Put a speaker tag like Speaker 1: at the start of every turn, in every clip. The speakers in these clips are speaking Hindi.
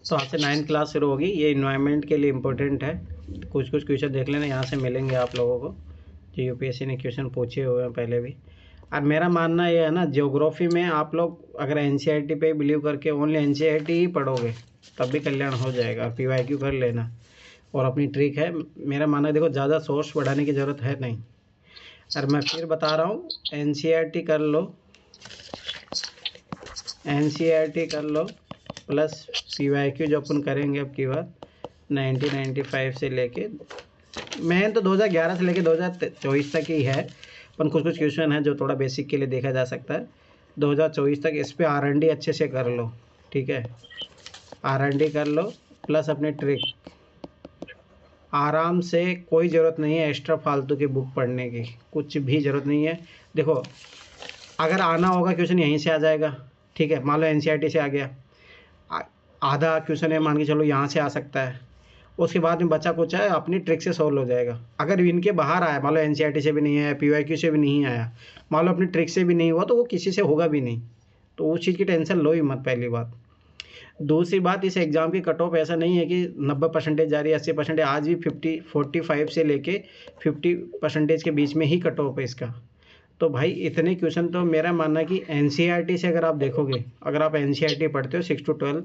Speaker 1: तो आज से 9th क्लास शुरू होगी। ये इन्वायरमेंट के लिए इम्पोर्टेंट है। कुछ क्वेश्चन देख लेना, यहाँ से मिलेंगे आप लोगों को जो यूपीएससी ने क्वेश्चन पूछे हुए हैं पहले भी। और मेरा मानना ये है ना, ज्योग्राफी में आप लोग अगर एनसीईआरटी पे बिलीव करके ओनली एनसीईआरटी ही पढ़ोगे तब भी कल्याण हो जाएगा। पीवाईक्यू कर लेना और अपनी ट्रिक है। मेरा मानना देखो, ज़्यादा सोर्स बढ़ाने की ज़रूरत है नहीं। और मैं फिर बता रहा हूँ, एनसीईआरटी कर लो, एनसीईआरटी कर लो प्लस पीवाईक्यू जो अपन करेंगे अब की बार 1995 से लेके, मैं तो 2011 से लेके 2024 तक ही है, पर कुछ क्वेश्चन है जो थोड़ा बेसिक के लिए देखा जा सकता है। 2024 तक इस पे आर&डी अच्छे से कर लो, ठीक है। आर&डी कर लो प्लस अपनी ट्रिक, आराम से। कोई ज़रूरत नहीं है एक्स्ट्रा फालतू की बुक पढ़ने की, कुछ भी ज़रूरत नहीं है। देखो, अगर आना होगा क्वेश्चन यहीं से आ जाएगा, ठीक है। मान लो एनसीईआरटी से आ गया, आधा क्वेश्चन है मान के चलो यहाँ से आ सकता है, उसके बाद में बचा कुछ है अपनी ट्रिक से सॉल्व हो जाएगा। अगर इनके बाहर आया, मान लो एनसीईआरटी से भी नहीं आया, पीवाईक्यू से भी नहीं आया, मान लो अपनी ट्रिक से भी नहीं हुआ, तो वो किसी से होगा भी नहीं, तो उस चीज़ की टेंशन लो ही मत, पहली बात। दूसरी बात, इस एग्ज़ाम की कट ऑफ ऐसा नहीं है कि 90% जा रही है, 80%। आज भी 45 से लेके 50% के बीच में ही कट ऑफ है इसका। तो भाई इतने क्वेश्चन तो मेरा मानना है कि एनसीईआरटी से अगर आप देखोगे, अगर आप एनसीईआरटी पढ़ते हो 6 to 12,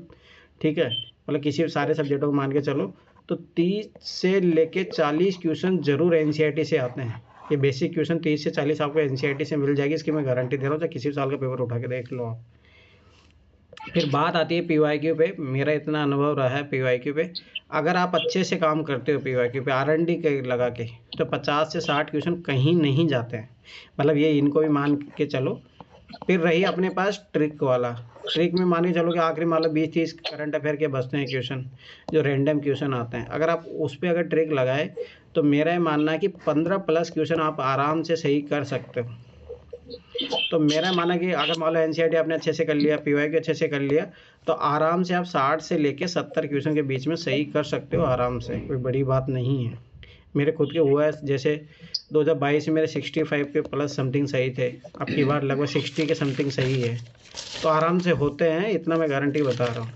Speaker 1: ठीक है, मतलब किसी सारे सब्जेक्टों को मान के चलो, तो 30 से लेके 40 क्वेश्चन जरूर एनसीईआरटी से आते हैं। ये बेसिक क्वेश्चन 30 से 40 आपको एनसीईआरटी से मिल जाएगी, इसकी मैं गारंटी दे रहा हूँ। चाहे किसी साल का पेपर उठा के देख लो आप। फिर बात आती है पीवाईक्यू पे। मेरा इतना अनुभव रहा है पीवाईक्यू पे, अगर आप अच्छे से काम करते हो पीवाईक्यू पे आर&डी के लगा के, तो 50 से 60 क्वेश्चन कहीं नहीं जाते हैं, मतलब ये इनको भी मान के चलो। फिर रही अपने पास ट्रिक वाला, ट्रिक में मान के चलो कि आखिरी मान लो 20-30 करंट अफेयर के बचते हैं क्वेश्चन, जो रैंडम क्वेश्चन आते हैं। अगर आप उस पर अगर ट्रिक लगाए तो मेरा ये मानना है कि 15+ क्वेश्चन आप आराम से सही कर सकते हो। तो मेरा माना कि अगर मान लो एनसीईआरटी आपने अच्छे से कर लिया, पीवाईक्यू अच्छे से कर लिया, तो आराम से आप 60 से लेके 70 क्वेश्चन के बीच में सही कर सकते हो आराम से, कोई बड़ी बात नहीं है। मेरे खुद के हुआ है, जैसे 2022 में मेरे 65 के प्लस समथिंग सही थे, अब की बार लगभग 60 के समथिंग सही है। तो आराम से होते हैं, इतना मैं गारंटी बता रहा हूँ।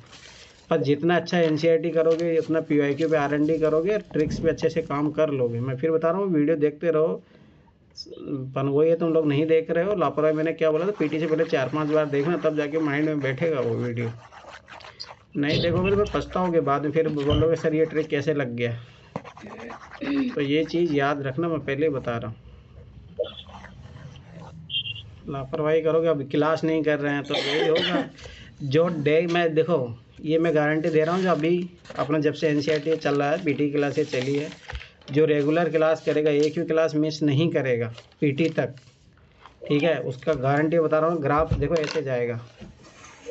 Speaker 1: पर जितना अच्छा एनसीईआरटी करोगे, उतना पीवाईक्यू पे आर&डी करोगे, ट्रिक्स पे अच्छे से काम कर लोगे। मैं फिर बता रहा हूँ, वीडियो देखते रहो। पर वही है, तुम लोग नहीं देख रहे हो, लापरवाही। मैंने क्या बोला था, पीटी से पहले 4-5 बार देखना, तब जाके माइंड में बैठेगा वो वीडियो। नहीं देखोगे तो फिर पछताओगे बाद में, फिर बोलोगे सर ये ट्रिक कैसे लग गया। तो ये चीज़ याद रखना, मैं पहले ही बता रहा हूँ। लापरवाही करोगे, अब क्लास नहीं कर रहे हैं तो यही होगा। जो डे मैं देखो, ये मैं गारंटी दे रहा हूँ, जो अभी अपना जब से एनसीईआरटी चल रहा है, पीटी क्लास ये चली है, जो रेगुलर क्लास करेगा, एक भी क्लास मिस नहीं करेगा पीटी तक, ठीक है, उसका गारंटी बता रहा हूँ। ग्राफ देखो ऐसे जाएगा,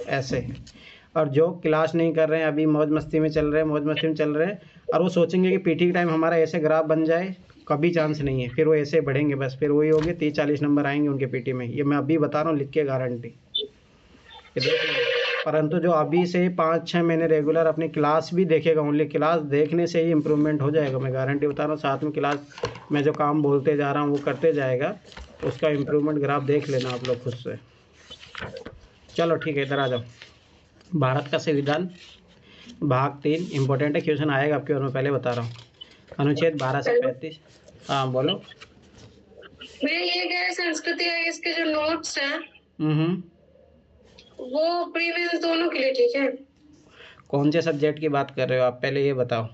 Speaker 1: ऐसे। और जो क्लास नहीं कर रहे हैं, अभी मौज मस्ती में चल रहे हैं, मौज मस्ती में चल रहे हैं, और वो सोचेंगे कि पीटी के टाइम हमारा ऐसे ग्राफ बन जाए, कभी चांस नहीं है। फिर वो ऐसे बढ़ेंगे, बस फिर वही होंगे, 30-40 नंबर आएंगे उनके पीटी में। ये मैं अभी बता रहा हूँ, लिख के गारंटी। परंतु जो अभी से 5-6 महीने रेगुलर अपनी क्लास भी देखेगा, ओनली क्लास देखने से ही इम्प्रूवमेंट हो जाएगा, मैं गारंटी बता रहा हूँ। साथ में क्लास में जो काम बोलते जा रहा हूँ वो करते जाएगा, उसका इम्प्रूवमेंट ग्राफ देख लेना आप लोग खुद से। चलो ठीक है, इधर आ जाओ। भारत का संविधान भाग 3 इम्पोर्टेंट है, क्वेश्चन आएगा आपके, और मैं पहले बता रहा हूँ। अनुच्छेद 12 से 35। हाँ बोलो।
Speaker 2: भैया ये क्या है, संस्कृति है, इसके जो नोट्स हैं वो प्रीवियस दोनों के लिए ठीक है?
Speaker 1: कौन से सब्जेक्ट की बात कर रहे हो आप, पहले ये बताओ।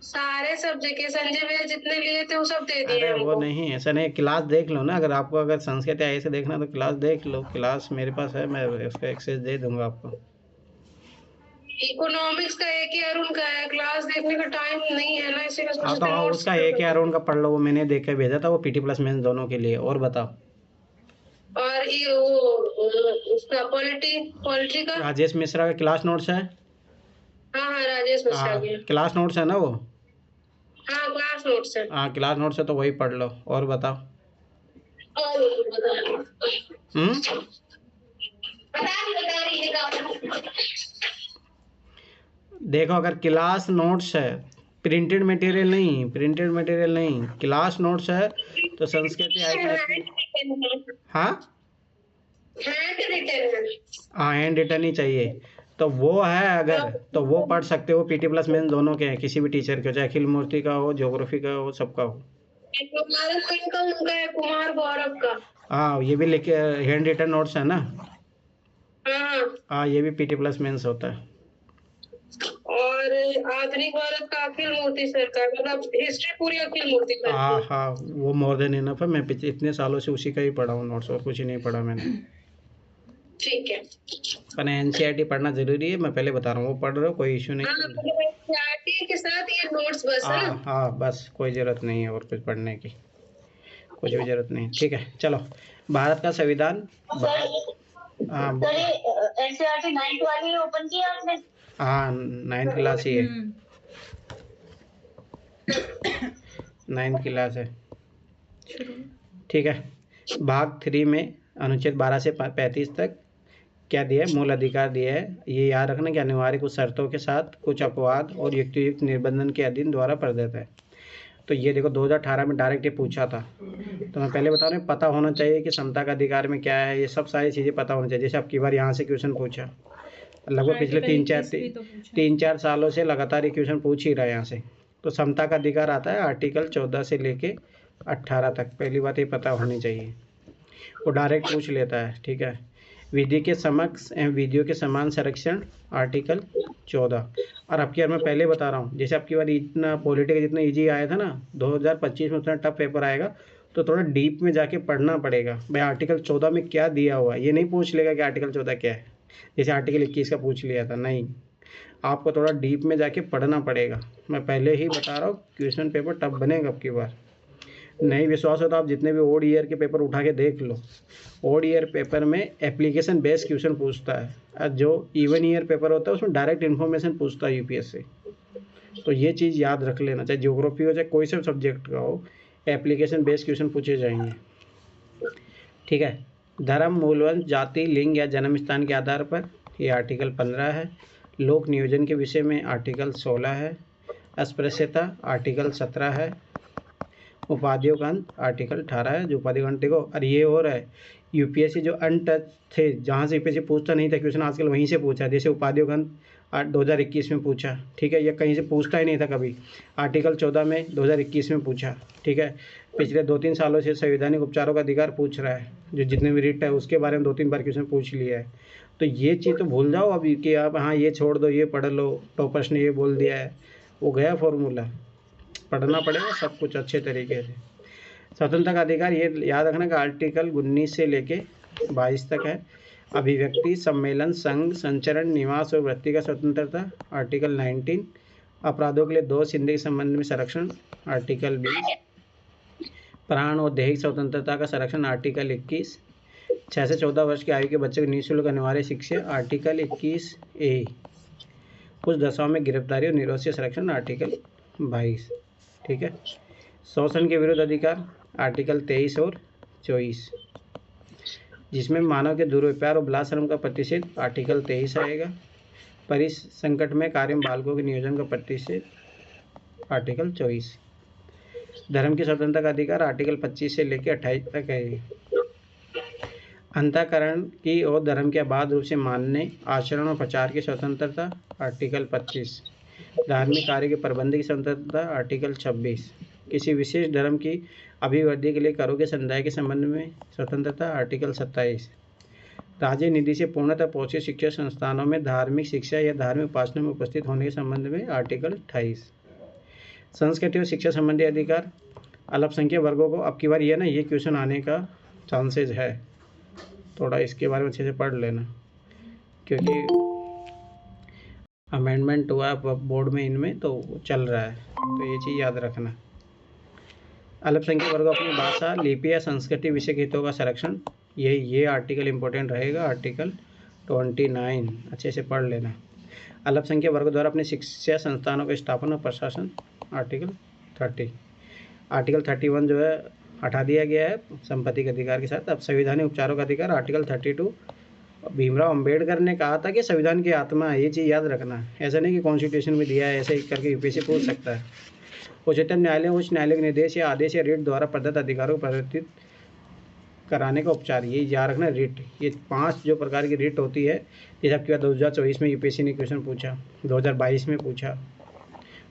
Speaker 2: सारे सब्जेक्ट के संजय भैया जितने लिए थे वो सब दे दिए
Speaker 1: अरे वो
Speaker 2: हमको।
Speaker 1: नहीं, ऐसा नहीं, क्लास देख लो ना। अगर आपको अगर संस्कृत या ऐसे देखना तो क्लास देख लो, क्लास मेरे पास है, मैं उसका एक्सेस दे दूंगा आपको।
Speaker 2: इकोनॉमिक्स का एक ही अरुण का है, क्लास देखने का टाइम नहीं है ना, इसी का
Speaker 1: हाँ तो
Speaker 2: सोचते
Speaker 1: हाँ,
Speaker 2: नोट्स
Speaker 1: उसका एक यार उनका पढ़ लो, वो मैंने देख के भेजा था, वो पीटी प्लस मेंस दोनों के लिए। और बताओ।
Speaker 2: और ये वो उसका पॉलिटी का
Speaker 1: राजेश मिश्रा का क्लास नोट्स है।
Speaker 2: हाँ हाँ, राजेश मिश्रा
Speaker 1: हाँ
Speaker 2: की।
Speaker 1: क्लास नोट्स है ना वो।
Speaker 2: हाँ क्लास नोट्स है।
Speaker 1: हाँ क्लास नोट्स है तो वही पढ़ लो। और बताओ।
Speaker 2: और बता रही
Speaker 1: देखो, अगर क्लास नोट्स है, प्रिंटेड मटेरियल नहीं, प्रिंटेड मटेरियल नहीं, क्लास नोट्स है, तो संस्कृत आएगी आपकी। हाँ
Speaker 2: हैंड रिटन है।
Speaker 1: हाँ, हैंड रिटन ही चाहिए। तो वो है, अगर तो वो पढ़ सकते हो। पीटी प्लस मेन दोनों के हैं, किसी भी टीचर के हो, चाहे अखिल मूर्ति का हो, ज्योग्राफी का हो, सबका हो।
Speaker 2: भारत का इनका उनका है कुमार गौरव का।
Speaker 1: हाँ, ये भी लिखे हैंड रिटन नोट्स है ना।
Speaker 2: हाँ,
Speaker 1: हाँ, ये भी पीटी प्लस मेंस होता है।
Speaker 2: और आधुनिक भारत का अखिल मूर्ति सर का, मतलब हिस्ट्री पूरी अखिल मूर्ति सर
Speaker 1: हाँ
Speaker 2: की।
Speaker 1: हाँ, वो मोर देन इनफ है। मैं पिछले इतने सालों से उसी का ही पढ़ा हूँ नोट्स, और कुछ ही नहीं पढ़ा मैंने।
Speaker 2: ठीक है।
Speaker 1: पर एनसीईआरटी पढ़ना जरूरी है, मैं पहले बता रहा हूँ, वो पढ़ रहे हो, कोई इशू नहीं
Speaker 2: हाँ,
Speaker 1: है।
Speaker 2: मतलब एनसीईआरटी के साथ ये नोट्स बस है
Speaker 1: हाँ
Speaker 2: ना।
Speaker 1: हाँ, बस कोई ज़रूरत नहीं है और कुछ पढ़ने की, कुछ भी ज़रूरत नहीं। ठीक है, चलो। भारत का संविधान। हाँ
Speaker 2: सर ये एनसीईआरटी 9th वाली ओपन की आपने?
Speaker 1: हाँ, 9th क्लास ही है, 9th क्लास है। ठीक है। भाग 3 में अनुच्छेद 12 से 35 तक क्या दिया है? मूल अधिकार दिया है। ये याद रखना कि अनिवार्य कुछ शर्तों के साथ कुछ अपवाद और युक्तियुक्त निबंधन के अधीन द्वारा प्रदत्त है। तो ये देखो 2018 में डायरेक्ट ये पूछा था। तो मैं पहले बता रहा हूँ, पता होना चाहिए कि समता का अधिकार में क्या है, ये सब सारी चीज़ें पता होनी चाहिए। जैसे अब की बार यहाँ से क्वेश्चन पूछा, लगभग पिछले तीन चार सालों से लगातार ये क्वेश्चन पूछ ही रहा है यहाँ से। तो समता का अधिकार आता है आर्टिकल 14 से लेके 18 तक। पहली बात ये पता होनी चाहिए, वो डायरेक्ट पूछ लेता है। ठीक है। विधि के समक्ष एवं विधियों के समान संरक्षण आर्टिकल 14। और अब की बार मैं पहले बता रहा हूँ, जैसे अब की बार इतना पॉलिटिकल जितना इजी आया था ना 2025 में, उतना टफ पेपर आएगा। तो थोड़ा डीप में जाके पढ़ना पड़ेगा भाई, आर्टिकल 14 में क्या दिया हुआ है। ये नहीं पूछ लेगा कि आर्टिकल 14 क्या है, जैसे आर्टिकल 21 का पूछ लिया था। नहीं, आपको थोड़ा डीप में जाके पढ़ना पड़ेगा। मैं पहले ही बता रहा हूँ, क्वेश्चन पेपर टफ बनेगा अब की बार। नहीं विश्वास हो तो आप जितने भी ओड ईयर के पेपर उठा के देख लो। ओड ईयर पेपर में एप्लीकेशन बेस्ड क्वेश्चन पूछता है, और जो इवन ईयर पेपर होता है उसमें डायरेक्ट इन्फॉर्मेशन पूछता है यूपीएससी। तो ये चीज़ याद रख लेना, चाहे ज्योग्राफी हो चाहे कोई सा सब्जेक्ट का हो, एप्लीकेशन बेस्ड क्वेश्चन पूछे जाएंगे। ठीक है। धर्म, मूलवंश, जाति, लिंग या जन्म स्थान के आधार पर, ये आर्टिकल 15 है। लोक नियोजन के विषय में आर्टिकल 16 है। अस्पृश्यता आर्टिकल 17 है। उपाधियों का अंत आर्टिकल 18 है। जो उपाधियों का अंत देखो, और ये हो रहा है यूपीएससी जो अनटच थे, जहाँ से यूपीएससी पूछता नहीं था क्वेश्चन, आजकल वहीं से पूछा। जैसे उपाधियों का अंत 2021 में पूछा। ठीक है, ये कहीं से पूछता ही नहीं था कभी। आर्टिकल 14 में 2021 में पूछा। ठीक है। पिछले 2-3 सालों से संवैधानिक उपचारों का अधिकार पूछ रहा है, जो जितने भी रिट है उसके बारे में 2-3 बार क्वेश्चन पूछ लिया है। तो ये चीज़ तो भूल जाओ अभी कि आप हाँ ये छोड़ दो, ये पढ़ लो, टॉपर्स ने ये बोल दिया है, वो गया फॉर्मूला। पढ़ना पड़ेगा सब कुछ अच्छे तरीके से। स्वतंत्रता का अधिकार ये याद रखना कि आर्टिकल 19 से लेके 22 तक है। अभिव्यक्ति, सम्मेलन, संघ, संचरण, निवास और वृत्ति का स्वतंत्रता आर्टिकल 19। अपराधों के लिए दोष चिन्ह के संबंध में संरक्षण आर्टिकल 20। प्राण और दैहिक स्वतंत्रता का संरक्षण आर्टिकल 21। 6 से 14 वर्ष की आयु के बच्चे को निःशुल्क अनिवार्य शिक्षा आर्टिकल 21A। कुछ दशाओं में गिरफ्तारी और निरोध से संरक्षण आर्टिकल 22। ठीक है। शोषण के विरुद्ध अधिकार आर्टिकल 23 और 24, जिसमें मानव के दुर्व्यवहार और बलात्श्रम का प्रतिषेध आर्टिकल 23 आएगा। परिस संकट में कार्य में बालकों के नियोजन का प्रतिषेध आर्टिकल 24। धर्म की स्वतंत्रता का अधिकार आर्टिकल 25 से लेकर 28 तक है। अंतःकरण की और धर्म के अबाध रूप से मानने, आचरण और प्रचार की स्वतंत्रता आर्टिकल 25। धार्मिक कार्य के प्रबंध की स्वतंत्रता आर्टिकल 26। किसी विशेष धर्म की अभिवृद्धि के लिए करों के समुदाय के संबंध में स्वतंत्रता आर्टिकल 27। राज्य निधि से पूर्णतः पोषित शिक्षा संस्थानों में धार्मिक शिक्षा या धार्मिक उपासना में उपस्थित होने के संबंध में आर्टिकल 28। संस्कृति और शिक्षा संबंधी अधिकार अल्पसंख्यक वर्गों को, अब की बार ये ना ये क्वेश्चन आने का चांसेस है, थोड़ा इसके बारे में अच्छे से पढ़ लेना, क्योंकि अमेंडमेंट हुआ बोर्ड में इनमें तो चल रहा है, तो ये चीज़ याद रखना। अल्पसंख्यक वर्ग अपनी भाषा, लिपि या संस्कृति विषय हितों का संरक्षण, ये आर्टिकल इंपॉर्टेंट रहेगा, आर्टिकल 29 अच्छे से पढ़ लेना। अल्पसंख्यक वर्ग द्वारा अपने शिक्षा संस्थानों के स्थापना और प्रशासन आर्टिकल 30। आर्टिकल 31 जो है हटा दिया गया है संपत्ति के अधिकार के साथ। अब संवैधानिक उपचारों का अधिकार आर्टिकल 32। भीमराव अंबेडकर ने कहा था कि संविधान की आत्मा है, ये चीज़ याद रखना। ऐसा नहीं कि कॉन्स्टिट्यूशन में दिया है ऐसे करके यूपीएससी पूछ सकता है। उच्चतम न्यायालय उच्च न्यायालय के निर्देश या आदेश या रिट द्वारा प्रदत्त अधिकारों को कराने का उपचार, ये याद रखना रिट। ये 5 जो प्रकार की रिट होती है, जैसे आपके 2024 में यूपीएससी ने क्वेश्चन पूछा, 2022 में पूछा,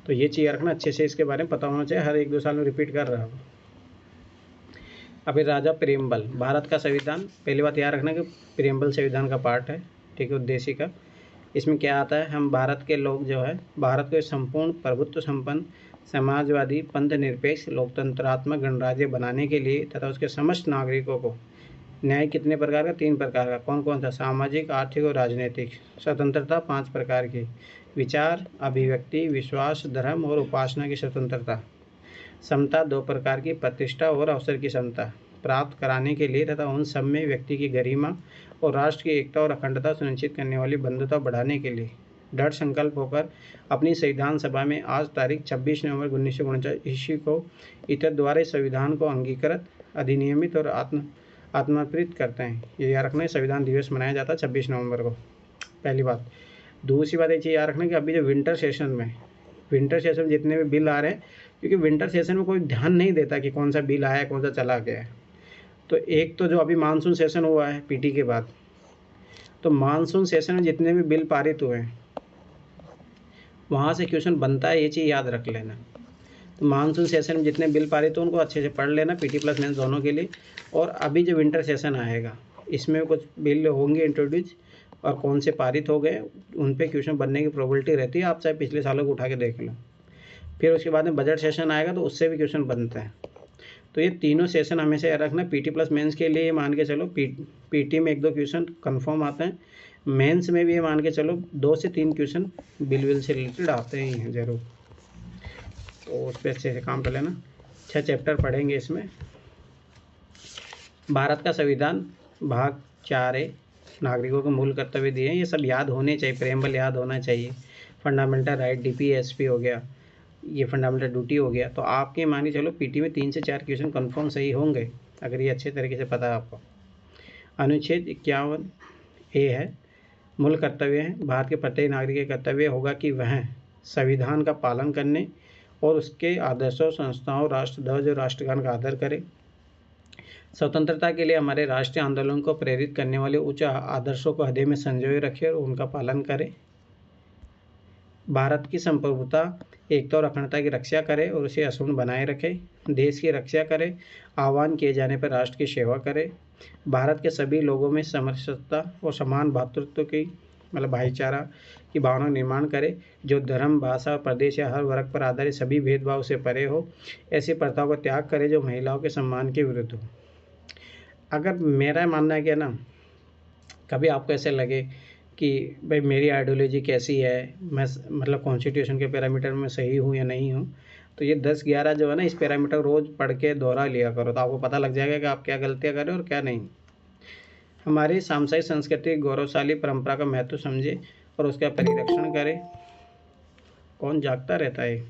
Speaker 1: तो ये चीज़ रखना अच्छे से, इसके बारे में पता होना चाहिए, हर 1-2 साल में रिपीट कर रहा हूँ। अभी राजा प्रेमबल, भारत का संविधान, पहली बात याद रखना कि प्रेमबल संविधान का पार्ट है, ठीक है, उद्देश्य का। इसमें क्या आता है, हम भारत के लोग जो है, भारत को संपूर्ण प्रभुत्व संपन्न समाजवादी पंथ निरपेक्ष लोकतंत्रात्मक गणराज्य बनाने के लिए तथा उसके समस्त नागरिकों को न्याय कितने प्रकार का, 3 प्रकार का, कौन कौन सा, सामाजिक, आर्थिक और राजनीतिक, स्वतंत्रता 5 प्रकार की, विचार, अभिव्यक्ति, विश्वास, धर्म और उपासना की स्वतंत्रता, समता 2 प्रकार की, प्रतिष्ठा और अवसर की समता प्राप्त कराने के लिए तथा उन सब में व्यक्ति की गरिमा और राष्ट्र की एकता और अखंडता सुनिश्चित करने वाली बंधुता बढ़ाने के लिए दृढ़ संकल्प होकर अपनी संविधान सभा में आज तारीख 26 नवंबर 1949 ईस्वी को इतर द्वारा संविधान को अंगीकृत, अधिनियमित और आत्मकृत करते हैं। ये याद रखना है, संविधान दिवस मनाया जाता है 26 नवंबर को, पहली बात। दूसरी बात ये चीज़ याद रखना कि अभी जो विंटर सेशन में जितने भी बिल आ रहे हैं, क्योंकि विंटर सेशन में कोई ध्यान नहीं देता कि कौन सा बिल आया है, कौन सा चला गया है। तो एक तो जो अभी मानसून सेशन हुआ है पीटी के बाद, तो मानसून सेशन में जितने भी बिल पारित हुए हैं वहाँ से क्वेश्चन बनता है, ये चीज़ याद रख लेना। तो मानसून सेशन में जितने बिल पारित हो उनको अच्छे से पढ़ लेना, पीटी प्लस मेंस दोनों के लिए। और अभी जो विंटर सेशन आएगा इसमें कुछ बिल होंगे इंट्रोड्यूस, और कौन से पारित हो गए उन पे क्वेश्चन बनने की प्रोबेबिलिटी रहती है, आप चाहे पिछले सालों को उठा के देख लो। फिर उसके बाद में बजट सेशन आएगा तो उससे भी क्वेश्चन बनता है। तो ये तीनों सेशन हमेशा याद रखना। पीटी प्लस मेंस के लिए मान के चलो पीटी में 1-2 क्वेश्चन कंफर्म आते हैं, मेंस में भी ये मान के चलो 2 से 3 क्वेश्चन बिल से रिलेटेड आते ही हैं जरूर, तो उस पर अच्छे से काम कर लेना। 6 चैप्टर पढ़ेंगे इसमें। भारत का संविधान भाग 4 नागरिकों को मूल कर्तव्य दिए हैं, ये सब याद होने चाहिए, प्रेमबल याद होना चाहिए, फंडामेंटल राइट, डीपीएसपी हो गया, ये फंडामेंटल ड्यूटी हो गया। तो आपके मान के चलो पीटी में 3 से 4 क्वेश्चन कंफर्म सही होंगे अगर ये अच्छे तरीके से पता है आपको। अनुच्छेद 51 ए है, मूल कर्तव्य है, भारत के प्रत्येक नागरिक का कर्तव्य होगा कि वह संविधान का पालन करने और उसके आदर्शों, संस्थाओं, राष्ट्रध्वज और राष्ट्रगान का आदर करे। स्वतंत्रता के लिए हमारे राष्ट्रीय आंदोलन को प्रेरित करने वाले उच्च आदर्शों को हृदय में संजोए रखे और उनका पालन करे। भारत की संप्रभुता, एकता और अखंडता की रक्षा करे और उसे अक्षुण्ण बनाए रखे। देश की रक्षा करे, आह्वान किए जाने पर राष्ट्र की सेवा करे। भारत के सभी लोगों में समरसता और समान भातृत्व की भाईचारा की भावना निर्माण करे, जो धर्म, भाषा, प्रदेश या हर वर्ग पर आधारित सभी भेदभाव से परे हो। ऐसी प्रथाओं का त्याग करे जो महिलाओं के सम्मान के विरुद्ध हो। अगर मेरा मानना है कि ना, कभी आपको ऐसे लगे कि भाई मेरी आइडियोलॉजी कैसी है, मैं कॉन्स्टिट्यूशन के पैरामीटर में सही हूँ या नहीं हूँ, तो ये 10-11 जो है ना, इस पैरामीटर रोज़ पढ़ के दोहरा लिया करो, तो आपको पता लग जाएगा कि आप क्या गलतियाँ करें और क्या नहीं। हमारी सामसाई संस्कृति गौरवशाली परंपरा का महत्व समझे और उसका परिरक्षण करें। कौन जागता रहता है?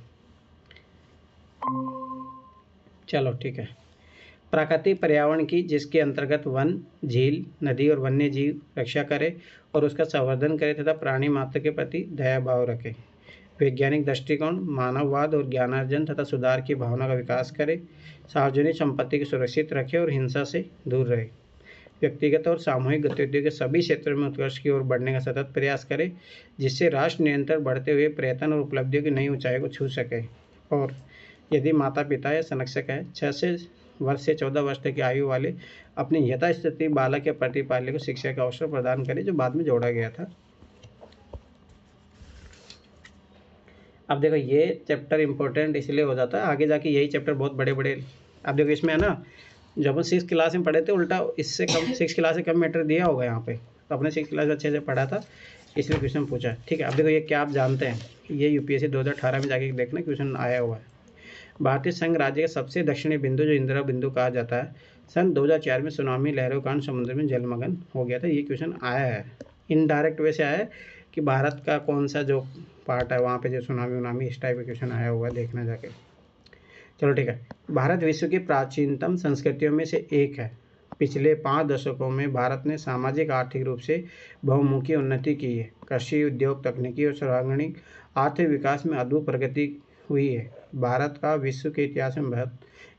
Speaker 1: चलो ठीक है। प्राकृतिक पर्यावरण की, जिसके अंतर्गत वन, झील, नदी और वन्य जीव रक्षा करे और उसका संवर्धन करे तथा प्राणी मात्र के प्रति दया भाव रखे। वैज्ञानिक दृष्टिकोण, मानववाद और ज्ञानार्जन तथा सुधार की भावना का विकास करे। सार्वजनिक संपत्ति को सुरक्षित रखे और हिंसा से दूर रहे। व्यक्तिगत और सामूहिक गतिविधियों के सभी क्षेत्रों में उत्कर्ष की ओर बढ़ने का सतत प्रयास करे, जिससे राष्ट्र निरंतर बढ़ते हुए प्रयत्न और उपलब्धियों की नई ऊंचाई को छू सके। और यदि माता पिता या संरक्षक है, 6 वर्ष से 14 वर्ष तक की आयु वाले अपनी यथास्थिति बालक या प्रतिपाल्य को शिक्षा का अवसर प्रदान करे, जो बाद में जोड़ा गया था। अब देखो ये चैप्टर इंपॉर्टेंट इसलिए हो जाता है, आगे जाके यही चैप्टर बहुत बड़े बड़े। अब देखो इसमें है ना, जब हम 6th क्लास में पढ़े थे, उल्टा इससे कम 6 क्लास से कम मैटर दिया होगा यहाँ पे, तो अपने 6 क्लास अच्छे से पढ़ा था इसलिए क्वेश्चन पूछा। ठीक है, अब देखो ये क्या आप जानते हैं, ये यूपीएससी 2018 में जाके देखना क्वेश्चन आया हुआ है। भारतीय संघ राज्य का सबसे दक्षिणी बिंदु, जो इंदिरा बिंदु कहा जाता है, सन 2004 में सुनामी लहरों के कारण समुद्र में जलमग्न हो गया था। ये क्वेश्चन आया है, इनडायरेक्ट वे से आया है कि भारत का कौन सा जो पार्ट है वहाँ पे जो सुनामी इस टाइप का क्वेश्चन आया हुआ है, देखना जाके। चलो ठीक है। भारत विश्व की प्राचीनतम संस्कृतियों में से एक है। पिछले 5 दशकों में भारत ने सामाजिक आर्थिक रूप से बहुमुखी उन्नति की है। कृषि, उद्योग, तकनीकी और सर्वांगीण आर्थिक विकास में अद्भुत प्रगति हुई है। भारत का विश्व के इतिहास में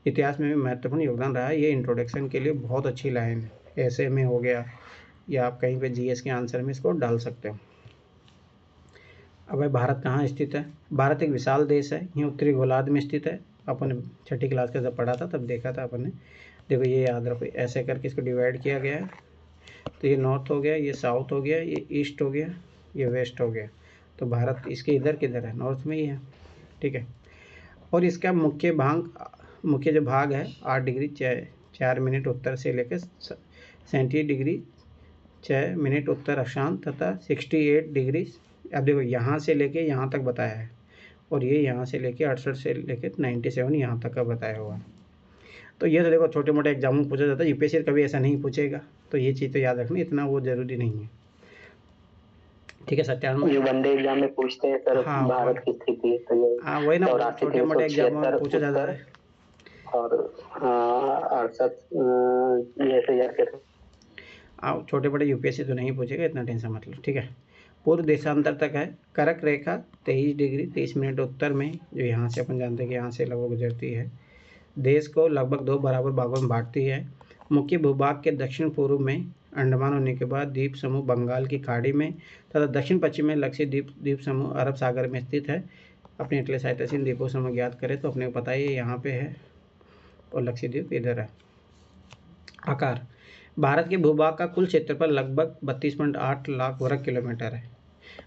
Speaker 1: इतिहास में भी महत्वपूर्ण योगदान रहा है। ये इंट्रोडक्शन के लिए बहुत अच्छी लाइन है, ऐसे में हो गया या आप कहीं पे जीएस के आंसर में इसको डाल सकते हो। अब भाई भारत कहाँ स्थित है? भारत एक विशाल देश है, ये उत्तरी गोलार्ध में स्थित है। अपन छठी क्लास का जब पढ़ा था तब देखा था अपन ने। देखो ये याद रखो, ऐसे करके इसको डिवाइड किया गया है। तो ये नॉर्थ हो गया, ये साउथ हो गया, ये ईस्ट हो गया, ये वेस्ट हो गया। तो भारत इसके इधर किधर है? नॉर्थ में ही है, ठीक है। और इसका मुख्य जो भाग है 8 डिग्री 4 मिनट उत्तर से लेकर 37 डिग्री 6 मिनट उत्तर अक्षांश तथा 68 डिग्री, अब देखो यहाँ से लेके यहाँ तक बताया है, और ये यहाँ से लेके 68 से लेके 97 यहाँ तक का बताया हुआ है। तो ये तो देखो छोटे मोटे एग्जाम में पूछा जाता है, यूपीएससी कभी ऐसा नहीं पूछेगा, तो ये चीज़ तो याद रखनी, इतना वो जरूरी नहीं है, ठीक है। 97
Speaker 3: जो वनडे एग्जाम में पूछते हैं सर,
Speaker 1: हाँ,
Speaker 3: भारत की स्थिति, तो ये
Speaker 1: हाँ वही ना, छोटे मोटे एग्जाम में पूछा जाता है।
Speaker 3: और 68 ये ऐसे याद कर,
Speaker 1: आप छोटे बड़े यूपीएससी तो नहीं पूछेगा, इतना टेंशन मत लो, ठीक है। पूर्व देशांतर तक है, कर्क रेखा 23 डिग्री 23 मिनट उत्तर में, जो यहाँ से अपन जानते हैं कि यहाँ से लगभग गुजरती है, देश को लगभग 2 बराबर भागों में बांटती है। मुख्य भूभाग के दक्षिण पूर्व में अंडमान होने के बाद द्वीप समूह बंगाल की खाड़ी में तथा दक्षिण पश्चिम में द्वीप समूह अरब सागर में स्थित है। अपने एटलस द्वीपों समूह ज्ञात करें तो अपने को पता ही यहाँ पे है, और लक्षद्वीप इधर है। आकार, भारत के भूभाग का कुल क्षेत्रफल लगभग 32.8 लाख वर्ग किलोमीटर है।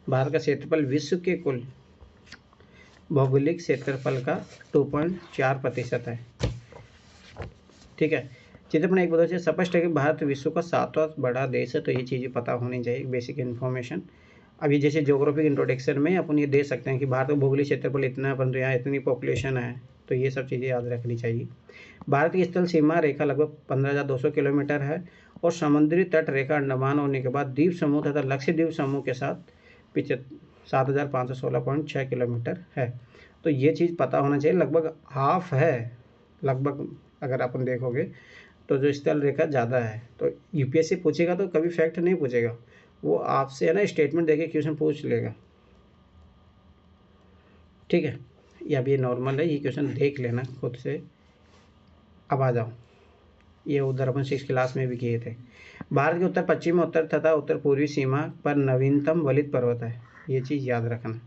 Speaker 1: भारत का क्षेत्रफल विश्व के कुल भौगोलिक क्षेत्रफल का 2.4% है, ठीक है। क्षेत्रफल एक वजह से स्पष्ट है कि भारत विश्व का 7वां बड़ा देश है, तो ये चीज़ें पता होनी चाहिए, बेसिक इन्फॉर्मेशन। अभी जैसे ज्योग्राफिक इंट्रोडक्शन में अपन ये दे सकते हैं कि भारत का भौगोलिक क्षेत्रफल इतना है, परंतु यहाँ इतनी पॉपुलेशन है, तो ये सब चीज़ें याद रखनी चाहिए। भारत की स्थल सीमा रेखा लगभग 15,200 किलोमीटर है, और समुद्री तट रेखा अंडमान होने के बाद द्वीप समूह तथा लक्षद्वीप समूह के साथ 7,516.6 किलोमीटर है। तो ये चीज़ पता होना चाहिए, लगभग हाफ है, लगभग अगर अपन देखोगे तो जो स्थल रेखा ज़्यादा है। तो यूपीएससी पूछेगा तो कभी फैक्ट नहीं पूछेगा, वो आपसे है ना स्टेटमेंट देके क्वेश्चन पूछ लेगा, ठीक है। या भी ये नॉर्मल है, ये क्वेश्चन देख लेना खुद से। अब आ जाओ, ये उधर अपन 6 क्लास में भी किए थे। भारत के उत्तर पश्चिम उत्तर तथा उत्तर पूर्वी सीमा पर नवीनतम वलित पर्वत है, ये चीज़ याद रखना।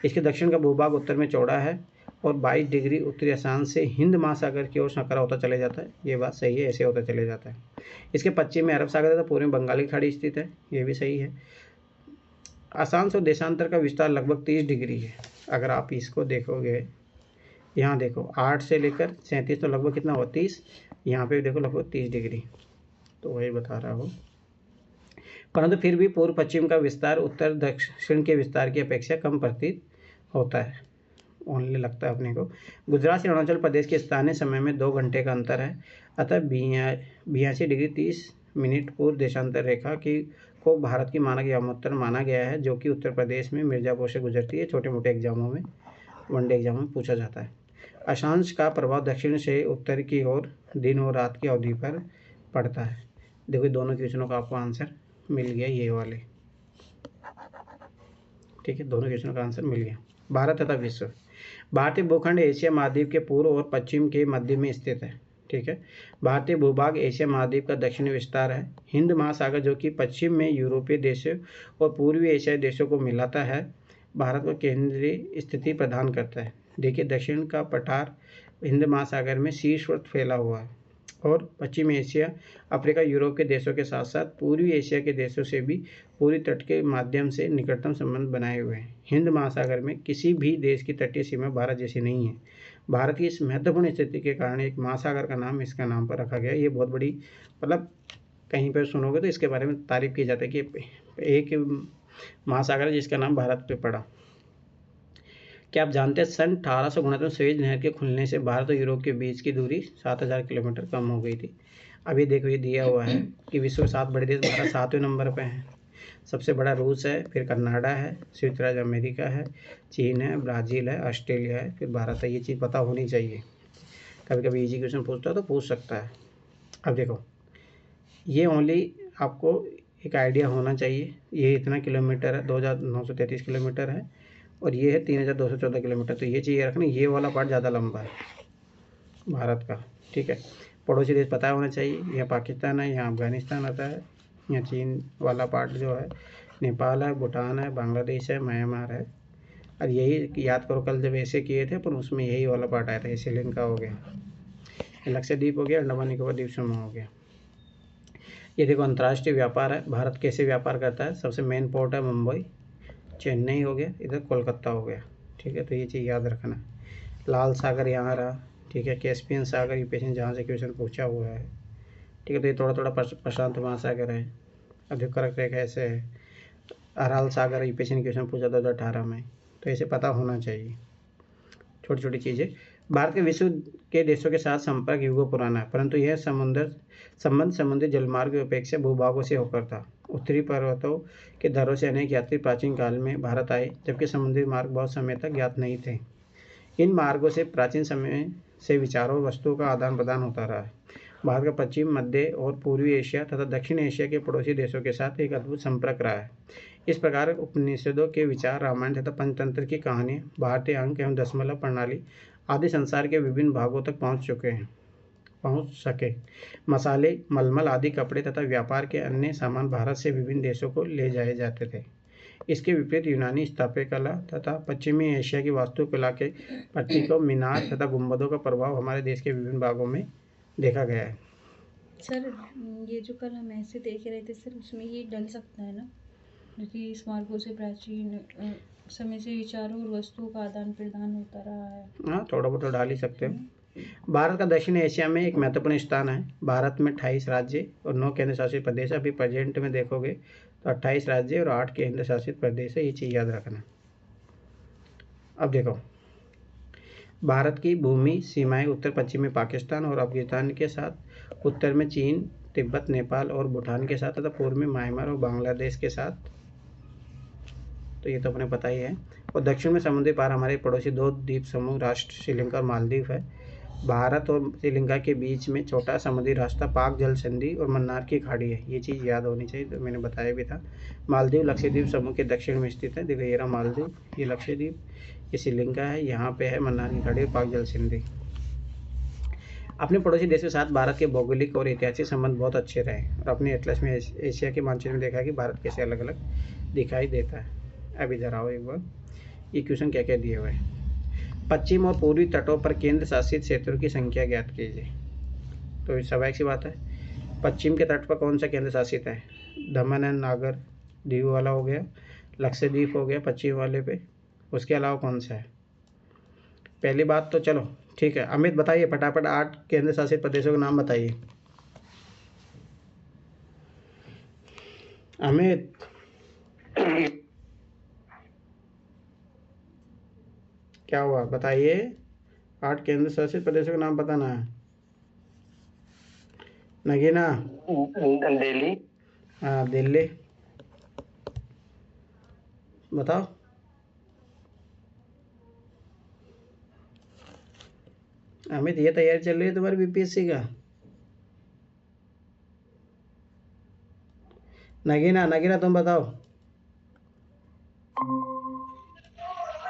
Speaker 1: इसके दक्षिण का भूभाग उत्तर में चौड़ा है और 22 डिग्री उत्तरी अक्षांश से हिंद महासागर की ओर संकरा होता चले जाता है, ये बात सही है, ऐसे होता चले जाता है। इसके पश्चिम में अरब सागर तथा पूर्व में बंगाल की खाड़ी स्थित है, ये भी सही है। अक्षांश और देशांतर का विस्तार लगभग 30 डिग्री है। अगर आप इसको देखोगे, यहाँ देखो 8 से लेकर 37, तो लगभग कितना हुआ 30, यहाँ पे देखो लगभग 30 डिग्री, तो वही बता रहा हूँ। परंतु फिर भी पूर्व पश्चिम का विस्तार उत्तर दक्षिण के विस्तार की अपेक्षा कम प्रतीत होता है, ओनली लगता है अपने को। गुजरात से अरुणाचल प्रदेश के स्थानीय समय में 2 घंटे का अंतर है, अतः 82 डिग्री 30 मिनट पूर्व देशांतर रेखा को भारत की मानक यामोत्तर माना गया है, जो कि उत्तर प्रदेश में मिर्ज़ापुर से गुजरती है। छोटे मोटे एग्जामों में, वनडे एग्जाम में पूछा जाता है। अक्षांश का प्रभाव दक्षिण से उत्तर की ओर दिन और रात की अवधि पर पड़ता है। देखो दोनों क्वेश्चनों का आपको आंसर मिल गया, ये वाले, ठीक है, दोनों क्वेश्चनों का आंसर मिल गया। भारत तथा विश्व, भारतीय भूखंड एशिया महाद्वीप के पूर्व और पश्चिम के मध्य में स्थित है, ठीक है। भारतीय भूभाग एशिया महाद्वीप का दक्षिणी विस्तार है। हिंद महासागर जो कि पश्चिम में यूरोपीय देशों और पूर्वी एशियाई देशों को मिलाता है, भारत को केंद्रीय स्थिति प्रदान करता है। देखिए दक्षिण का पठार हिंद महासागर में शीर्षवत फैला हुआ है, और पश्चिम एशिया, अफ्रीका, यूरोप के देशों के साथ साथ पूर्वी एशिया के देशों से भी पूरी तट के माध्यम से निकटतम संबंध बनाए हुए हैं। हिंद महासागर में किसी भी देश की तटीय सीमा भारत जैसी नहीं है। भारत की इस महत्वपूर्ण स्थिति के कारण एक महासागर का नाम इसका नाम पर रखा गया। ये बहुत बड़ी, मतलब कहीं पर सुनोगे तो इसके बारे में तारीफ की जाती है कि एक महासागर है जिसका नाम भारत पे पड़ा। क्या आप जानते हैं सन 1869 में सुएज नहर के खुलने से भारत और यूरोप के बीच की दूरी 7,000 किलोमीटर कम हो गई थी। अभी देखो ये दिया हुआ है कि विश्व के 7 बड़े देश, भारत 7वें नंबर पे है। सबसे बड़ा रूस है, फिर कनाडा है, संयुक्त राज्य अमेरिका है, चीन है, ब्राज़ील है, ऑस्ट्रेलिया है, फिर भारत है। ये चीज़ पता होनी चाहिए, कभी कभी इजी क्वेश्चन पूछता है तो पूछ सकता है। अब देखो ये ओनली आपको एक आइडिया होना चाहिए, ये इतना किलोमीटर है, 2,933 किलोमीटर है, और ये है 3,214 किलोमीटर। तो ये चीज़ रखना, ये वाला पार्ट ज़्यादा लंबा है, भारत का, ठीक है। पड़ोसी देश पता होना चाहिए, यहाँ पाकिस्तान है, यहाँ अफगानिस्तान आता है, यहाँ चीन वाला पार्ट जो है, नेपाल है, भूटान है, बांग्लादेश है, म्यांमार है। और यही याद करो कल जब ऐसे किए थे पर उसमें यही वाला पार्ट आया था, ये श्रीलंका हो गया, लक्षद्वीप हो गया, अंडमान निकोबार द्वीप समूह हो गया। ये देखो अंतर्राष्ट्रीय व्यापार है, भारत कैसे व्यापार करता है, सबसे मेन पोर्ट है मुंबई, चेन्नई हो गया, इधर कोलकाता हो गया, ठीक है। तो ये चीज़ याद रखना। लाल सागर यहाँ रहा, ठीक है। कैस्पियन सागर यूपीएससी जहाँ से क्वेश्चन पूछा हुआ है, ठीक है। तो ये थोड़ा थोड़ा प्रशांत महासागर है, अधिकरक रेखा ऐसे है। अराल सागर यूपीएससी ने क्वेश्चन पूछा 2018 में, तो ऐसे पता होना चाहिए छोटी छोटी चीज़ें। भारत के विश्व के देशों के साथ संपर्क युगों पुराना है, परंतु यह संबंध समुद्री जलमार्ग की अपेक्षा भूभागों से होकर था। उत्तरी पर्वतों के दरों से अनेक यात्री प्राचीन काल में भारत आए, जबकि समुद्री मार्ग बहुत समय तक ज्ञात नहीं थे। इन मार्गों से प्राचीन समय से विचारों और वस्तुओं का आदान प्रदान होता रहा है। भारत का पश्चिम, मध्य और पूर्वी एशिया तथा दक्षिण एशिया के पड़ोसी देशों के साथ एक अद्भुत संपर्क रहा है। इस प्रकार उपनिषदों के विचार, रामायण तथा पंचतंत्र की कहानी, भारतीय अंक एवं दशमलव प्रणाली आदि संसार के विभिन्न भागों तक पहुंच सके। मसाले, मलमल आदि कपड़े तथा व्यापार के अन्य सामान भारत से विभिन्न देशों को ले जाए जाते थे। इसके विपरीत यूनानी स्थापत्य कला तथा पश्चिमी एशिया की वास्तुकला के प्रतीकों, मीनार तथा गुंबदों का प्रभाव हमारे देश के विभिन्न भागों में देखा गया है।
Speaker 4: सर ये जो कल हम ऐसे देख रहे थे सर, उसमें ये डल सकता है ना, क्योंकि इस मार्गों से प्राचीन समय से विचारों और वस्तुओं का आदान प्रदान होता रहा है।
Speaker 1: हाँ, थोड़ा बहुत डाल ही सकते हो। भारत का दक्षिण एशिया में एक महत्वपूर्ण स्थान है। भारत में 28 राज्य और 9 केंद्र शासित प्रदेश। अभी प्रेजेंट में देखोगे तो 28 राज्य और 8 केंद्र शासित प्रदेश है, ये चीज़ याद रखना। अब देखो, भारत की भूमि सीमाएं उत्तर पश्चिम में पाकिस्तान और अफगानिस्तान के साथ, उत्तर में चीन, तिब्बत, नेपाल और भूटान के साथ तथा पूर्व में म्यांमार और बांग्लादेश के साथ, तो ये तो अपने पता ही है। और दक्षिण में समुद्री पार हमारे पड़ोसी 2 द्वीप समूह राष्ट्र श्रीलंका और मालदीव है। भारत और श्रीलंका के बीच में छोटा समुद्री रास्ता पाक जल संधि और मन्नार की खाड़ी है, ये चीज़ याद होनी चाहिए, तो मैंने बताया भी था। मालदीव लक्षद्वीप समूह के दक्षिण में स्थित है। देखो ये रहा मालदीव, ये लक्षद्वीप, ये श्रीलंका है, यहाँ पे है मन्नार की खाड़ी और पाक जल संधि। अपने पड़ोसी देश के साथ भारत के भौगोलिक और ऐतिहासिक संबंध बहुत अच्छे रहे और अपने एटलस में एशिया के मानचित्र में देखा कि भारत कैसे अलग अलग दिखाई देता है। अभी इधर आओ एक बार, ये क्वेश्चन क्या क्या दिए हुए हैं। पश्चिम और पूर्वी तटों पर केंद्र शासित क्षेत्रों की संख्या ज्ञात कीजिए। तो स्वाभाविक सी बात है, पश्चिम के तट पर कौन सा केंद्र शासित है? दमन एंड नागर दीव वाला हो गया, लक्षद्वीप हो गया पश्चिम वाले पे, उसके अलावा कौन सा है? पहली बात तो चलो ठीक है, अमित बताइए फटाफट 8 केंद्र शासित प्रदेशों के नाम बताइए। अमित, क्या हुआ बताइए, 8 केंद्र शासित प्रदेशों के नाम बताना है। नगीना?
Speaker 3: दिल्ली।
Speaker 1: हाँ दिल्ली, बताओ। अमित ये तैयारी चल रही है तुम्हारी बीपीएससी का? नगीना, नगीना तुम बताओ।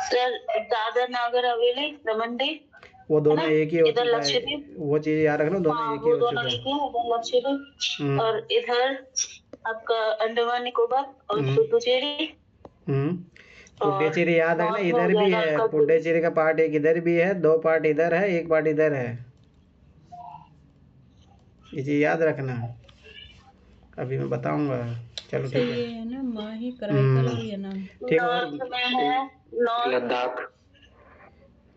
Speaker 5: सर दादर नागर हवेली दमन दीव,
Speaker 1: वो दोनों एक ही हो
Speaker 5: इधर
Speaker 1: चुका है,
Speaker 5: लक्षद्वीप।
Speaker 1: वो चीज याद रखना, दोनों
Speaker 5: हाँ,
Speaker 1: एक ही
Speaker 5: वो
Speaker 1: हो
Speaker 5: दोनों
Speaker 1: चुका है।
Speaker 5: एक ही है, इधर लक्षद्वीप और इधर आपका अंडमान निकोबार और पुडुचेरी।
Speaker 1: पुडुचेरी याद रखना,
Speaker 5: नॉर्थ में
Speaker 1: इधर
Speaker 5: हो
Speaker 1: भी
Speaker 5: जाएगा
Speaker 1: है।
Speaker 5: आपका
Speaker 1: पुडुचेरी का पार्ट एक इधर भी है, 2 पार्ट इधर है, 1 पार्ट इधर है, ये चीज याद रखना। अभी मैं बताऊंगा, चलो
Speaker 4: सर
Speaker 1: ठीक
Speaker 4: ये
Speaker 1: है।
Speaker 4: है ना माही कराईकल और ये नाम।
Speaker 1: ठीक है, और
Speaker 5: नॉर्थ में है
Speaker 3: लद्दाख।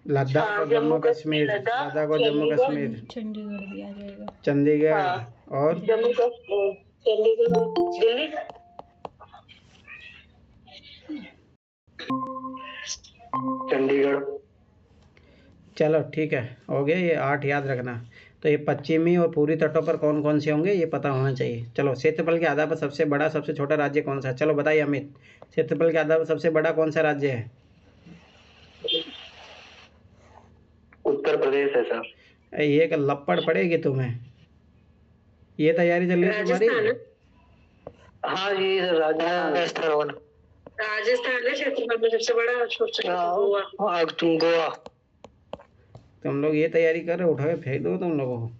Speaker 1: लद्दाख
Speaker 5: हाँ,
Speaker 1: और जम्मू
Speaker 5: जम्मू
Speaker 1: कश्मीर,
Speaker 5: कश्मीर, लद्दाख,
Speaker 1: लद्दाख और जम्मू
Speaker 5: चंडीगढ़।
Speaker 1: कश्मीर,
Speaker 4: चंडीगढ़ भी आ जाएगा।
Speaker 1: चंडीगढ़
Speaker 5: हाँ,
Speaker 1: और
Speaker 5: जम्मू कश्मीर, चंडीगढ़, दिल्ली।
Speaker 3: चंडीगढ़।
Speaker 1: चलो ठीक है, हो गया ये 8 याद रखना। तो ये पश्चिमी और पूर्वी तटों पर कौन कौन से होंगे ये पता होना चाहिए। चलो, क्षेत्रफल के आधार पर सबसे बड़ा सबसे छोटा राज्य कौन सा है? चलो बताइए अमित, क्षेत्रफल के आधार पर सबसे बड़ा कौन सा राज्य है?
Speaker 3: उत्तर प्रदेश है सर।
Speaker 1: ये एक लपड़ पड़ेगी तुम्हें, ये तैयारी चल रही है तुम्हारी?
Speaker 3: हाँ जी राजस्थान।
Speaker 2: राजस्थान है क्षेत्रफल में सबसे बड़ा, छोटा गोवा।
Speaker 3: तुम गोवा।
Speaker 1: तुम लोग ये तैयारी कर रहे हो, उठा के फेंक दो तुम लोगों को।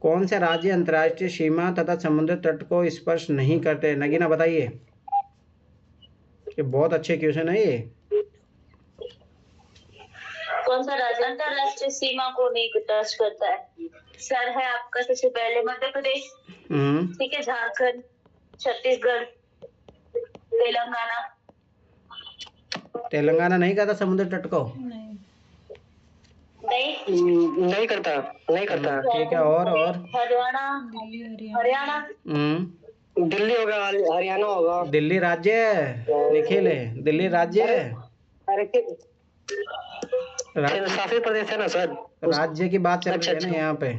Speaker 1: कौन से राज्य अंतर्राष्ट्रीय सीमा तथा समुद्र तट को स्पर्श नहीं करते? नगीना बताइए। ये बहुत अच्छे क्वेश्चन है ये।
Speaker 5: कौन सा राज्य अंतरराष्ट्रीय सीमा को नहीं टच करता है? सर है आपका सबसे पहले मध्य प्रदेश, ठीक है, झारखंड, छत्तीसगढ़, तेलंगाना।
Speaker 1: तेलंगाना नहीं कहता समुद्र तट को?
Speaker 3: नहीं करता, नहीं करता।
Speaker 1: ठीक है, और
Speaker 5: हरियाणा, हरियाणा,
Speaker 3: दिल्ली होगा, हरियाणा होगा।
Speaker 1: दिल्ली राज्य है निखिल, है दिल्ली राज्य है।
Speaker 3: अरे शासित प्रदेश है ना सर।
Speaker 1: राज्य की बात चल रही है ना यहाँ पे।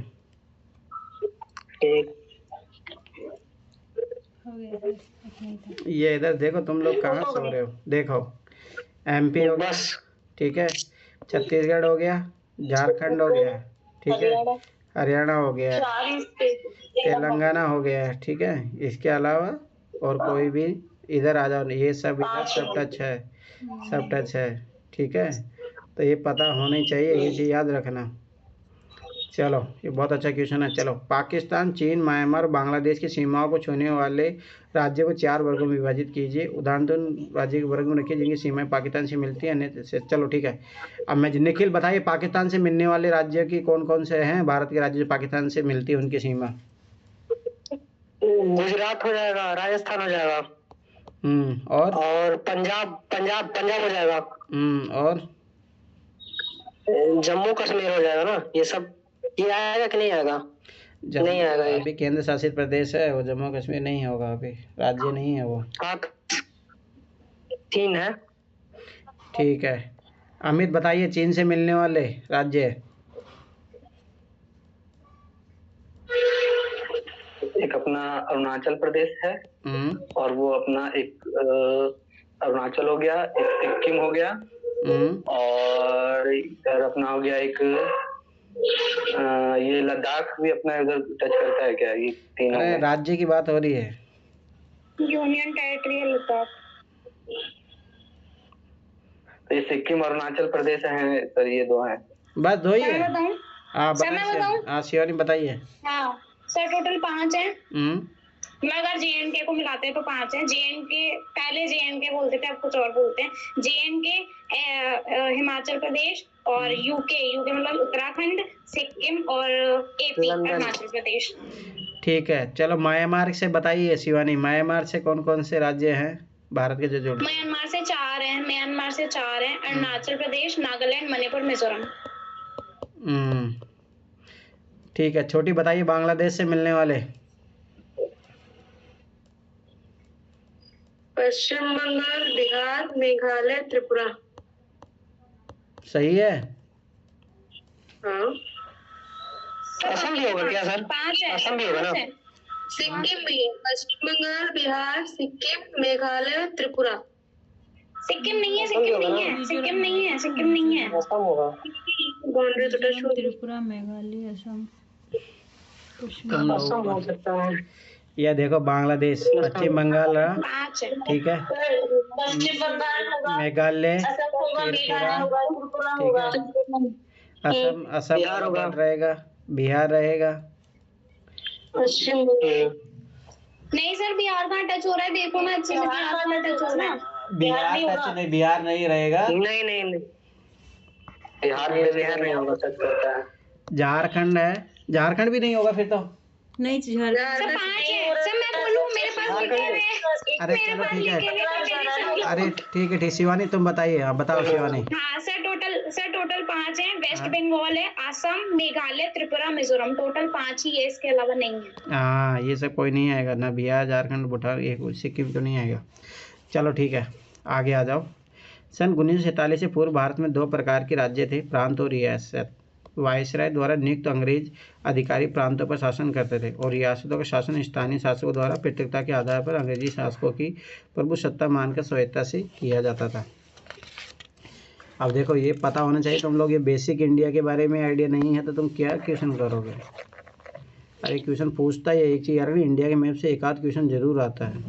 Speaker 3: ठीक,
Speaker 1: ये इधर देखो, तुम लोग कहाँ सो रहे हो। देखो एमपी हो गया, ठीक है, छत्तीसगढ़ हो गया, झारखंड हो गया, ठीक है, हरियाणा हो गया, तेलंगाना हो गया, ठीक है। इसके अलावा और कोई भी इधर आ जाओ, ये सब इधर सब टच है, सब टच है, ठीक है। तो ये पता होनी चाहिए, ये चीज़ याद रखना। चलो ये बहुत अच्छा क्वेश्चन है। चलो, पाकिस्तान, चीन, म्यांमार, बांग्लादेश की सीमाओं को छूने वाले राज्यों को 4 वर्गों में विभाजित कीजिए। उदाहरण तो राज्य के वर्ग में रखिए जिनकी सीमाएं पाकिस्तान से मिलती है, अन्य से। चलो ठीक है, अब मैं निखिल बताइए, पाकिस्तान से मिलने वाले राज्य की कौन कौन से हैं? भारत के राज्य जो पाकिस्तान से मिलती है उनकी सीमा।
Speaker 3: गुजरात हो जाएगा, राजस्थान हो जाएगा, और पंजाब हो जाएगा,
Speaker 1: और
Speaker 3: जम्मू कश्मीर हो जाएगा ना। ये सब, ये आएगा कि नहीं आएगा? नहीं आएगा।
Speaker 1: अभी केंद्र शासित प्रदेश है वो, जम्मू कश्मीर नहीं होगा, अभी राज्य नहीं है वो।
Speaker 3: हाँ, 3 है।
Speaker 1: ठीक है, अमित बताइए चीन से मिलने वाले राज्य।
Speaker 3: एक अपना अरुणाचल प्रदेश है, और वो अपना एक अरुणाचल हो गया, एक सिक्किम हो गया, और इधर अपना हो गया एक ये लद्दाख भी अपना इधर टच करता है क्या? ये 3
Speaker 1: अरे राज्य की बात हो रही है।
Speaker 2: यूनियन टेरिटरी है लद्दाख।
Speaker 3: तो ये सिक्किम और अरुणाचल प्रदेश हैं सर, ये 2 हैं।
Speaker 1: बस 2 ही है?
Speaker 2: बताऊं?
Speaker 1: हाँ
Speaker 2: बताऊं?
Speaker 1: हाँ शिवानी बताइए।
Speaker 2: हाँ सर, टोटल 5 हैं। मैं अगर JNK को मिलाते हैं तो 5 हैं। JNK, पहले JNK बोलते थे, अब कुछ और बोलते हैं। JNK, हिमाचल प्रदेश, और यूके मतलब उत्तराखंड, सिक्किम, और AP अरुणाचल प्रदेश।
Speaker 1: ठीक है, चलो म्यांमार से बताइए शिवानी, म्यांमार से कौन कौन से राज्य हैं भारत के जो जोड़ते?
Speaker 2: म्यांमार से 4 हैं, अरुणाचल प्रदेश, नागालैंड, मणिपुर, मिजोरम।
Speaker 1: ठीक है, छोटी बताइए बांग्लादेश से मिलने वाले।
Speaker 2: पश्चिम बंगाल, बिहार, मेघालय, त्रिपुरा।
Speaker 1: सही है।
Speaker 2: हाँ,
Speaker 3: असम भी होगा क्या सर?
Speaker 2: 5 है।
Speaker 3: असम भी होगा ना?
Speaker 2: सिक्किम भी है, पश्चिम बंगाल, बिहार, सिक्किम, मेघालय, त्रिपुरा। सिक्किम नहीं है, सिक्किम नहीं है।
Speaker 3: असम होगा।
Speaker 2: बाउंड्री तो टच हो।
Speaker 4: त्रिपुरा, मेघालय, असम,
Speaker 3: असम हो सकता है।
Speaker 1: यह देखो बांग्लादेश, पश्चिम बंगाल रहा,
Speaker 2: 5 है।
Speaker 1: ठीक है,
Speaker 5: पश्चिम बंगाल होगा,
Speaker 1: मेघालय,
Speaker 5: असम होगा, मेघालय होगा, त्रिपुरा
Speaker 1: ठीक
Speaker 5: होगा,
Speaker 1: है, असम
Speaker 3: बिहार होगा,
Speaker 1: रहेगा, बिहार रहेगा।
Speaker 2: पश्चिम नहीं सर, बिहार कहाँ टच हो रहा है? देखो ना अच्छे से, बिहार कहाँ टच हो रहा है?
Speaker 1: बिहार नहीं रहेगा।
Speaker 3: नहीं, बिहार नहीं होगा, टच करता है।
Speaker 1: झारखंड है, झारखंड भी नहीं होगा फिर तो।
Speaker 4: नहीं,
Speaker 2: सर 5 है। सर मैं बोलूं, मेरे पास लिखे हुए हैं।
Speaker 1: अरे चलो ठीक है, अरे ठीक है, शिवानी तुम बताइए। हाँ बताओ शिवानी।
Speaker 2: हाँ सर, टोटल 5 हैं। वेस्ट बंगाल है, असम, मेघालय, त्रिपुरा, मिजोरम। टोटल 5 ही है, इसके अलावा नहीं है।
Speaker 1: हाँ ये सब कोई नहीं आएगा ना, बिहार, झारखंड, भूटान, एक सिक्किम तो नहीं आएगा। चलो ठीक है, आगे आ जाओ। सन 1947 से पूर्व भारत में 2 प्रकार के राज्य थे, प्रांत और रियासत। वायसराय द्वारा नियुक्त अंग्रेज अधिकारी प्रांतों पर शासन करते थे, और रियासतों का शासन स्थानीय शासकों द्वारा पैतृकता के आधार पर अंग्रेजी शासकों की प्रभुसत्ता मानकर स्वायत्ता से किया जाता था। अब देखो, ये पता होना चाहिए तुम लोग, ये बेसिक इंडिया के बारे में आइडिया नहीं है तो तुम क्या क्वेश्चन करोगे? अरे क्वेश्चन पूछता है एक चीज़ यार, इंडिया के मैप से एक आध क्वेश्चन जरूर आता है,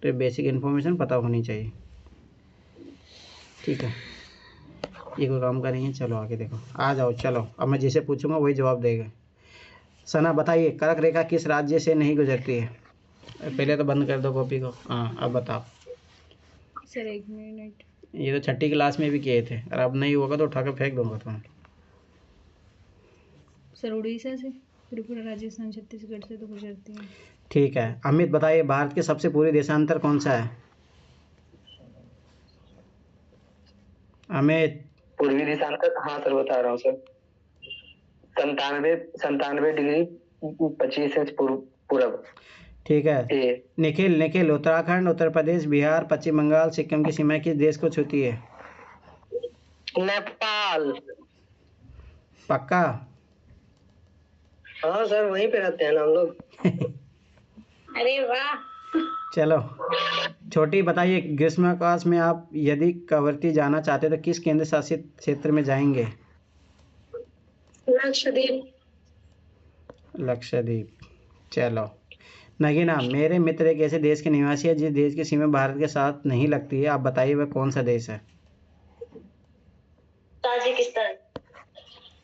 Speaker 1: तो बेसिक इन्फॉर्मेशन पता होनी चाहिए, ठीक है। ये कोई काम का नहीं है। चलो आगे देखो, आ जाओ। चलो अब मैं जिसे पूछूंगा वही जवाब देगा। सना बताइए, कर्क रेखा किस राज्य से नहीं गुजरती है? पहले तो बंद कर दो कॉपी को। हाँ अब बताओ।
Speaker 4: Sir 1 minute.
Speaker 1: ये तो छठी क्लास में भी किए थे, और अब नहीं होगा तो उठा कर फेंक दूंगा तुम्हें।
Speaker 4: सर उड़ीसा से, त्रिपुरा, राजस्थान, छत्तीसगढ़ से तो गुजरती है।
Speaker 1: ठीक है। अमित बताइए, भारत के सबसे पूर्वी देशांतर कौन सा है? अमित।
Speaker 3: पूर्वी देशांतर, हाँ सर बता रहा हूँ सर। 97 डिग्री 25 इंच पूरब।
Speaker 1: ठीक है। निखिल उत्तराखंड, उत्तर प्रदेश, बिहार, पश्चिम बंगाल, सिक्किम की सीमा किस देश को छूती है?
Speaker 3: नेपाल।
Speaker 1: पक्का?
Speaker 3: हाँ सर, वहीं पे रहते हैं ना हम लोग।
Speaker 2: अरे वाह।
Speaker 1: चलो छोटी बताइए, ग्रीष्मावकाश में आप यदि कवरत्ती जाना चाहते तो किस केंद्र शासित क्षेत्र में जाएंगे? लक्षद्वीप। चलो नगीना, मेरे मित्र एक ऐसे देश के निवासी है जिस देश की सीमा भारत के साथ नहीं लगती है, आप बताइए वह कौन सा देश है?
Speaker 5: ताजिकिस्तान।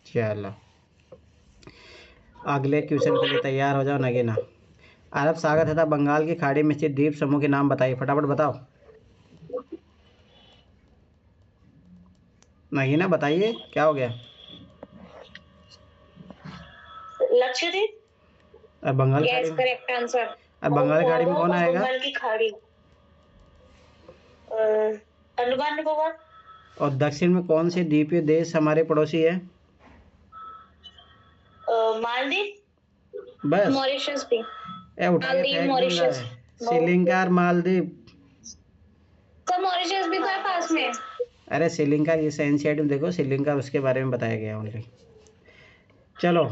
Speaker 1: चलो अगले क्वेश्चन के लिए तैयार हो जाओ नगीना। अरब सागर तथा बंगाल की खाड़ी में स्थित द्वीप समूह के नाम बताइए, फटाफट बताओ। नगीना बताइए, क्या हो गया?
Speaker 5: लक्षद्वीप।
Speaker 1: और बंगाल की खाड़ी
Speaker 2: यस
Speaker 1: में?
Speaker 2: Correct answer.
Speaker 1: और बंगाल की खाड़ी में कौन आएगा?
Speaker 5: बंगाल की खाड़ी, अंडमान निकोबार।
Speaker 1: और दक्षिण में कौन से द्वीपीय देश हमारे पड़ोसी है?
Speaker 5: मालदीव।
Speaker 1: बस
Speaker 2: मॉरिशस भी।
Speaker 1: उठा के फेंक दूंगा।
Speaker 2: मॉरिशस।
Speaker 1: श्रीलंका और मालदीव।
Speaker 2: तो मॉरिशस भी तो है पास में।
Speaker 1: अरे श्रीलंका, ये एनसीईआरटी में देखो, श्रीलंका उसके बारे में बताया गया ओनली। चलो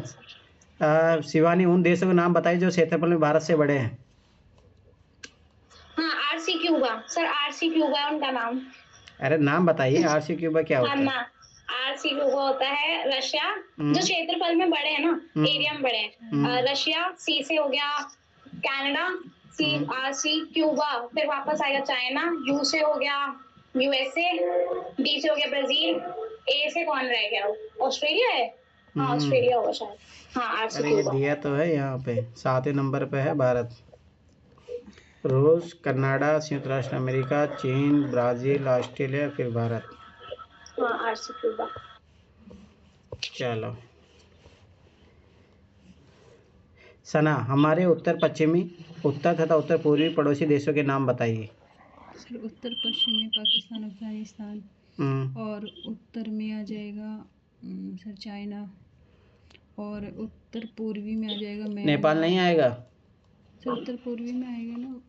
Speaker 1: शिवानी, उन देशों के नाम बताइए जो क्षेत्रफल में भारत से बड़े हैं।
Speaker 2: हाँ RC Cuba sir, RC Cuba है उनका नाम।
Speaker 1: अरे नाम बताइए, आरसी क्यूबा क्या होता है?
Speaker 2: आरसी क्यूबा होता है रशिया, जो क्षेत्रफल में बड़े हैं ना, एरिया में बड़े हैं। रशिया, सी से हो गया कनाडा, सी आरसी क्यूबा, फिर वापस आएगा चाइना, यू से हो गया यूएसए, डी से हो गया ब्राजील, ए से कौन रह गया? ऑस्ट्रेलिया है। हाँ ऑस्ट्रेलिया होगा शायद। हाँ आरसी
Speaker 1: अरे ये
Speaker 2: क्यूबा।
Speaker 1: दिया तो है यहाँ पे, 7वें नंबर पे है भारत। रूस, कनाडा, संयुक्त राष्ट्र अमेरिका, चीन, ब्राजील, ऑस्ट्रेलिया, फिर भारत।
Speaker 2: हाँ आरसी क्यूबा।
Speaker 1: चलो सना, हमारे उत्तर पश्चिमी, उत्तर तथा उत्तर पूर्वी पड़ोसी देशों के नाम बताइए।
Speaker 4: सर उत्तर पश्चिम में पाकिस्तान, अफगानिस्तान, और उत्तर में आ जाएगा सर चाइना, और उत्तर पूर्वी में आ जाएगा
Speaker 1: नेपाल नहीं आएगा?
Speaker 4: सर उत्तर पूर्वी में आएगा ना।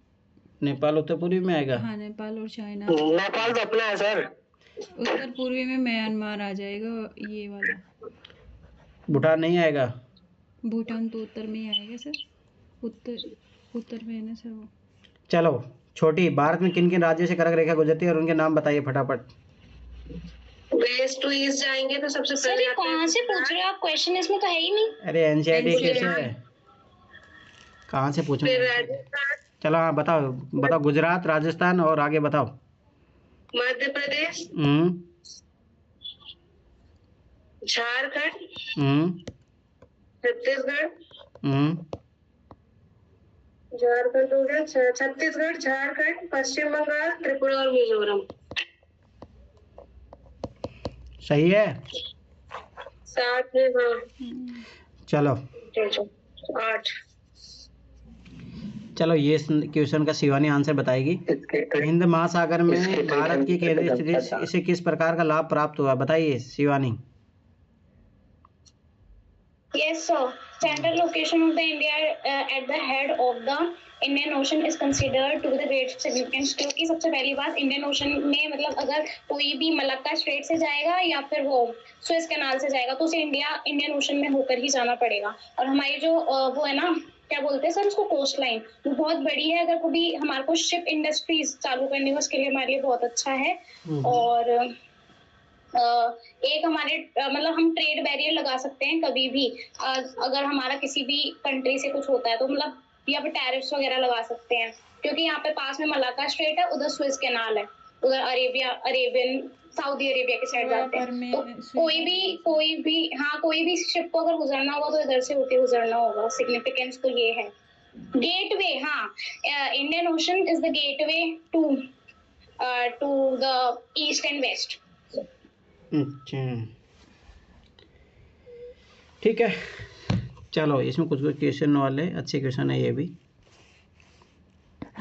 Speaker 1: नेपाल उत्तर पूर्वी में आएगा?
Speaker 4: हाँ नेपाल और चाइना।
Speaker 3: नेपाल तो अपना है सर।
Speaker 4: उत्तर पूर्वी में म्यांमार आ जाएगा, ये वाला।
Speaker 1: भूटान नहीं आएगा?
Speaker 4: भूटान तो उत्तर में ही आएगा सर, उत्तर में है ना सर वो।
Speaker 1: चलो छोटी, भारत में किन किन राज्यों से कर्क रेखा गुजरती है और उनके नाम बताइए फटाफट।
Speaker 2: वेस्ट टू ईस्ट जाएंगे तो सबसे पहले कहाँ से पूछ रहे हो आप क्वेश्चन? इसमें तो है ही नहीं।
Speaker 1: अरे एनसीईआरटी कैसे है, कहाँ से पूछूंगा? चलो हाँ बताओ बताओ। गुजरात, राजस्थान और आगे बताओ।
Speaker 2: मध्य प्रदेश, झारखंड, छत्तीसगढ़, झारखंड हो गया, छत्तीसगढ़, झारखंड, पश्चिम बंगाल, त्रिपुरा और मिजोरम।
Speaker 1: सही है?
Speaker 2: 7 में हाँ।
Speaker 1: चलो
Speaker 2: 8।
Speaker 1: चलो ये क्वेश्चन का शिवानी आंसर बताएगी। हिंद महासागर में भारत की केंद्रीय स्थिति, इसे किस प्रकार का लाभ प्राप्त हुआ, बताइए Shivani.
Speaker 2: Yes sir, central location of the India at the head of the Indian Ocean is considered to be the great significance। क्योंकि सबसे पहली बात, इंडियन ओशन में मतलब अगर कोई भी मलक्का स्ट्रेट से जाएगा या फिर वो सुएज कैनाल से जाएगा तो उसे इंडियन ओशन में होकर ही जाना पड़ेगा। और हमारी जो वो है ना, क्या बोलते हैं सर उसको, कोस्ट लाइन, वो बहुत बड़ी है। अगर कभी हमारे को शिप इंडस्ट्रीज चालू करनी हो उसके लिए हमारे लिए बहुत अच्छा है। और एक हमारे मतलब हम ट्रेड बैरियर लगा सकते हैं कभी भी, अगर हमारा किसी भी कंट्री से कुछ होता है तो मतलब यहाँ पे टैरिफ्स वगैरह लगा सकते हैं, क्योंकि यहाँ पे पास में मलाक्का स्ट्रेट है, उधर सुएज कैनाल है, उधर अरेबियन सऊदी अरेबिया के साइड जाते हैं। तो कोई भी शिप को अगर गुजरना होगा तो इधर से होते गुजरना होगा। सिग्निफिकेंस तो ये है। गेटवे, हाँ, Indian Ocean is the gateway to the east and west.
Speaker 1: अच्छा, ठीक है, चलो इसमें कुछ कुछ क्वेश्चन वाले अच्छे क्वेश्चन है।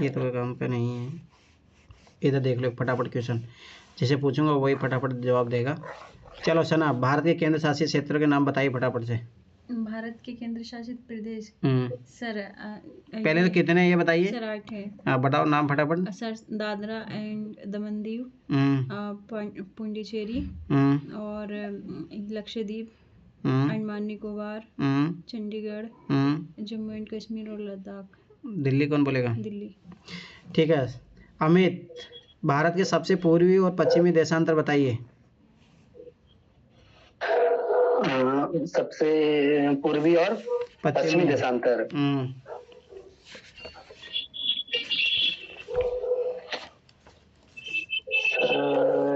Speaker 1: ये तो काम का नहीं है। इधर देख लो फटाफट क्वेश्चन, जैसे पूछूंगा वही फटाफट जवाब देगा। चलो सना, भारत के केंद्र शासित क्षेत्रों के नाम बताइए फटाफट से।
Speaker 4: भारत के केंद्र शासित प्रदेश सर
Speaker 1: पहले तो कितने हैं ये बताइए।
Speaker 4: सर 8 है।
Speaker 1: हाँ बताओ नाम फटाफट।
Speaker 4: सर दादरा एंड दमन दीव, पुडुचेरी और लक्षद्वीप, अंडमान निकोबार, चंडीगढ़, जम्मू एंड कश्मीर और लद्दाख।
Speaker 1: दिल्ली कौन बोलेगा?
Speaker 4: दिल्ली।
Speaker 1: ठीक है अमित, भारत के सबसे पूर्वी और पश्चिमी देशांतर बताइए।
Speaker 3: सबसे पूर्वी और पश्चिमी देशांतर।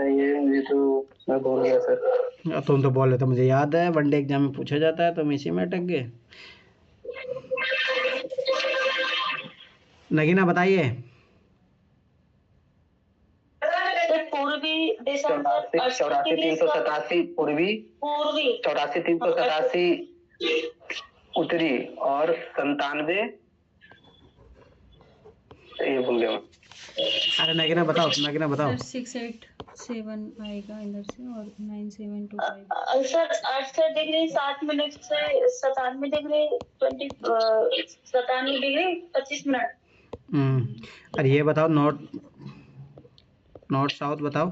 Speaker 3: ये तो मैं भूल गया सर।
Speaker 1: तुम तो बोले तो मुझे याद है, वनडे एग्जाम में पूछा जाता है, तुम इसी में अटक गए। नगीना बताइए।
Speaker 5: पूर्वी देशांतर
Speaker 3: 84,387 पूर्वी, 84,387 उत्तरी और 97 ये भूल गया।
Speaker 1: अरे नगीना बताओ, नगीना बताओ।
Speaker 4: 687 आएगा इधर से और 9725।
Speaker 5: सर 68 डिग्री 60 मिनट से 97 डिग्री 97 डिग्री 25 मिनट।
Speaker 1: अरे ये बताओ नॉर्थ साउथ बताओ।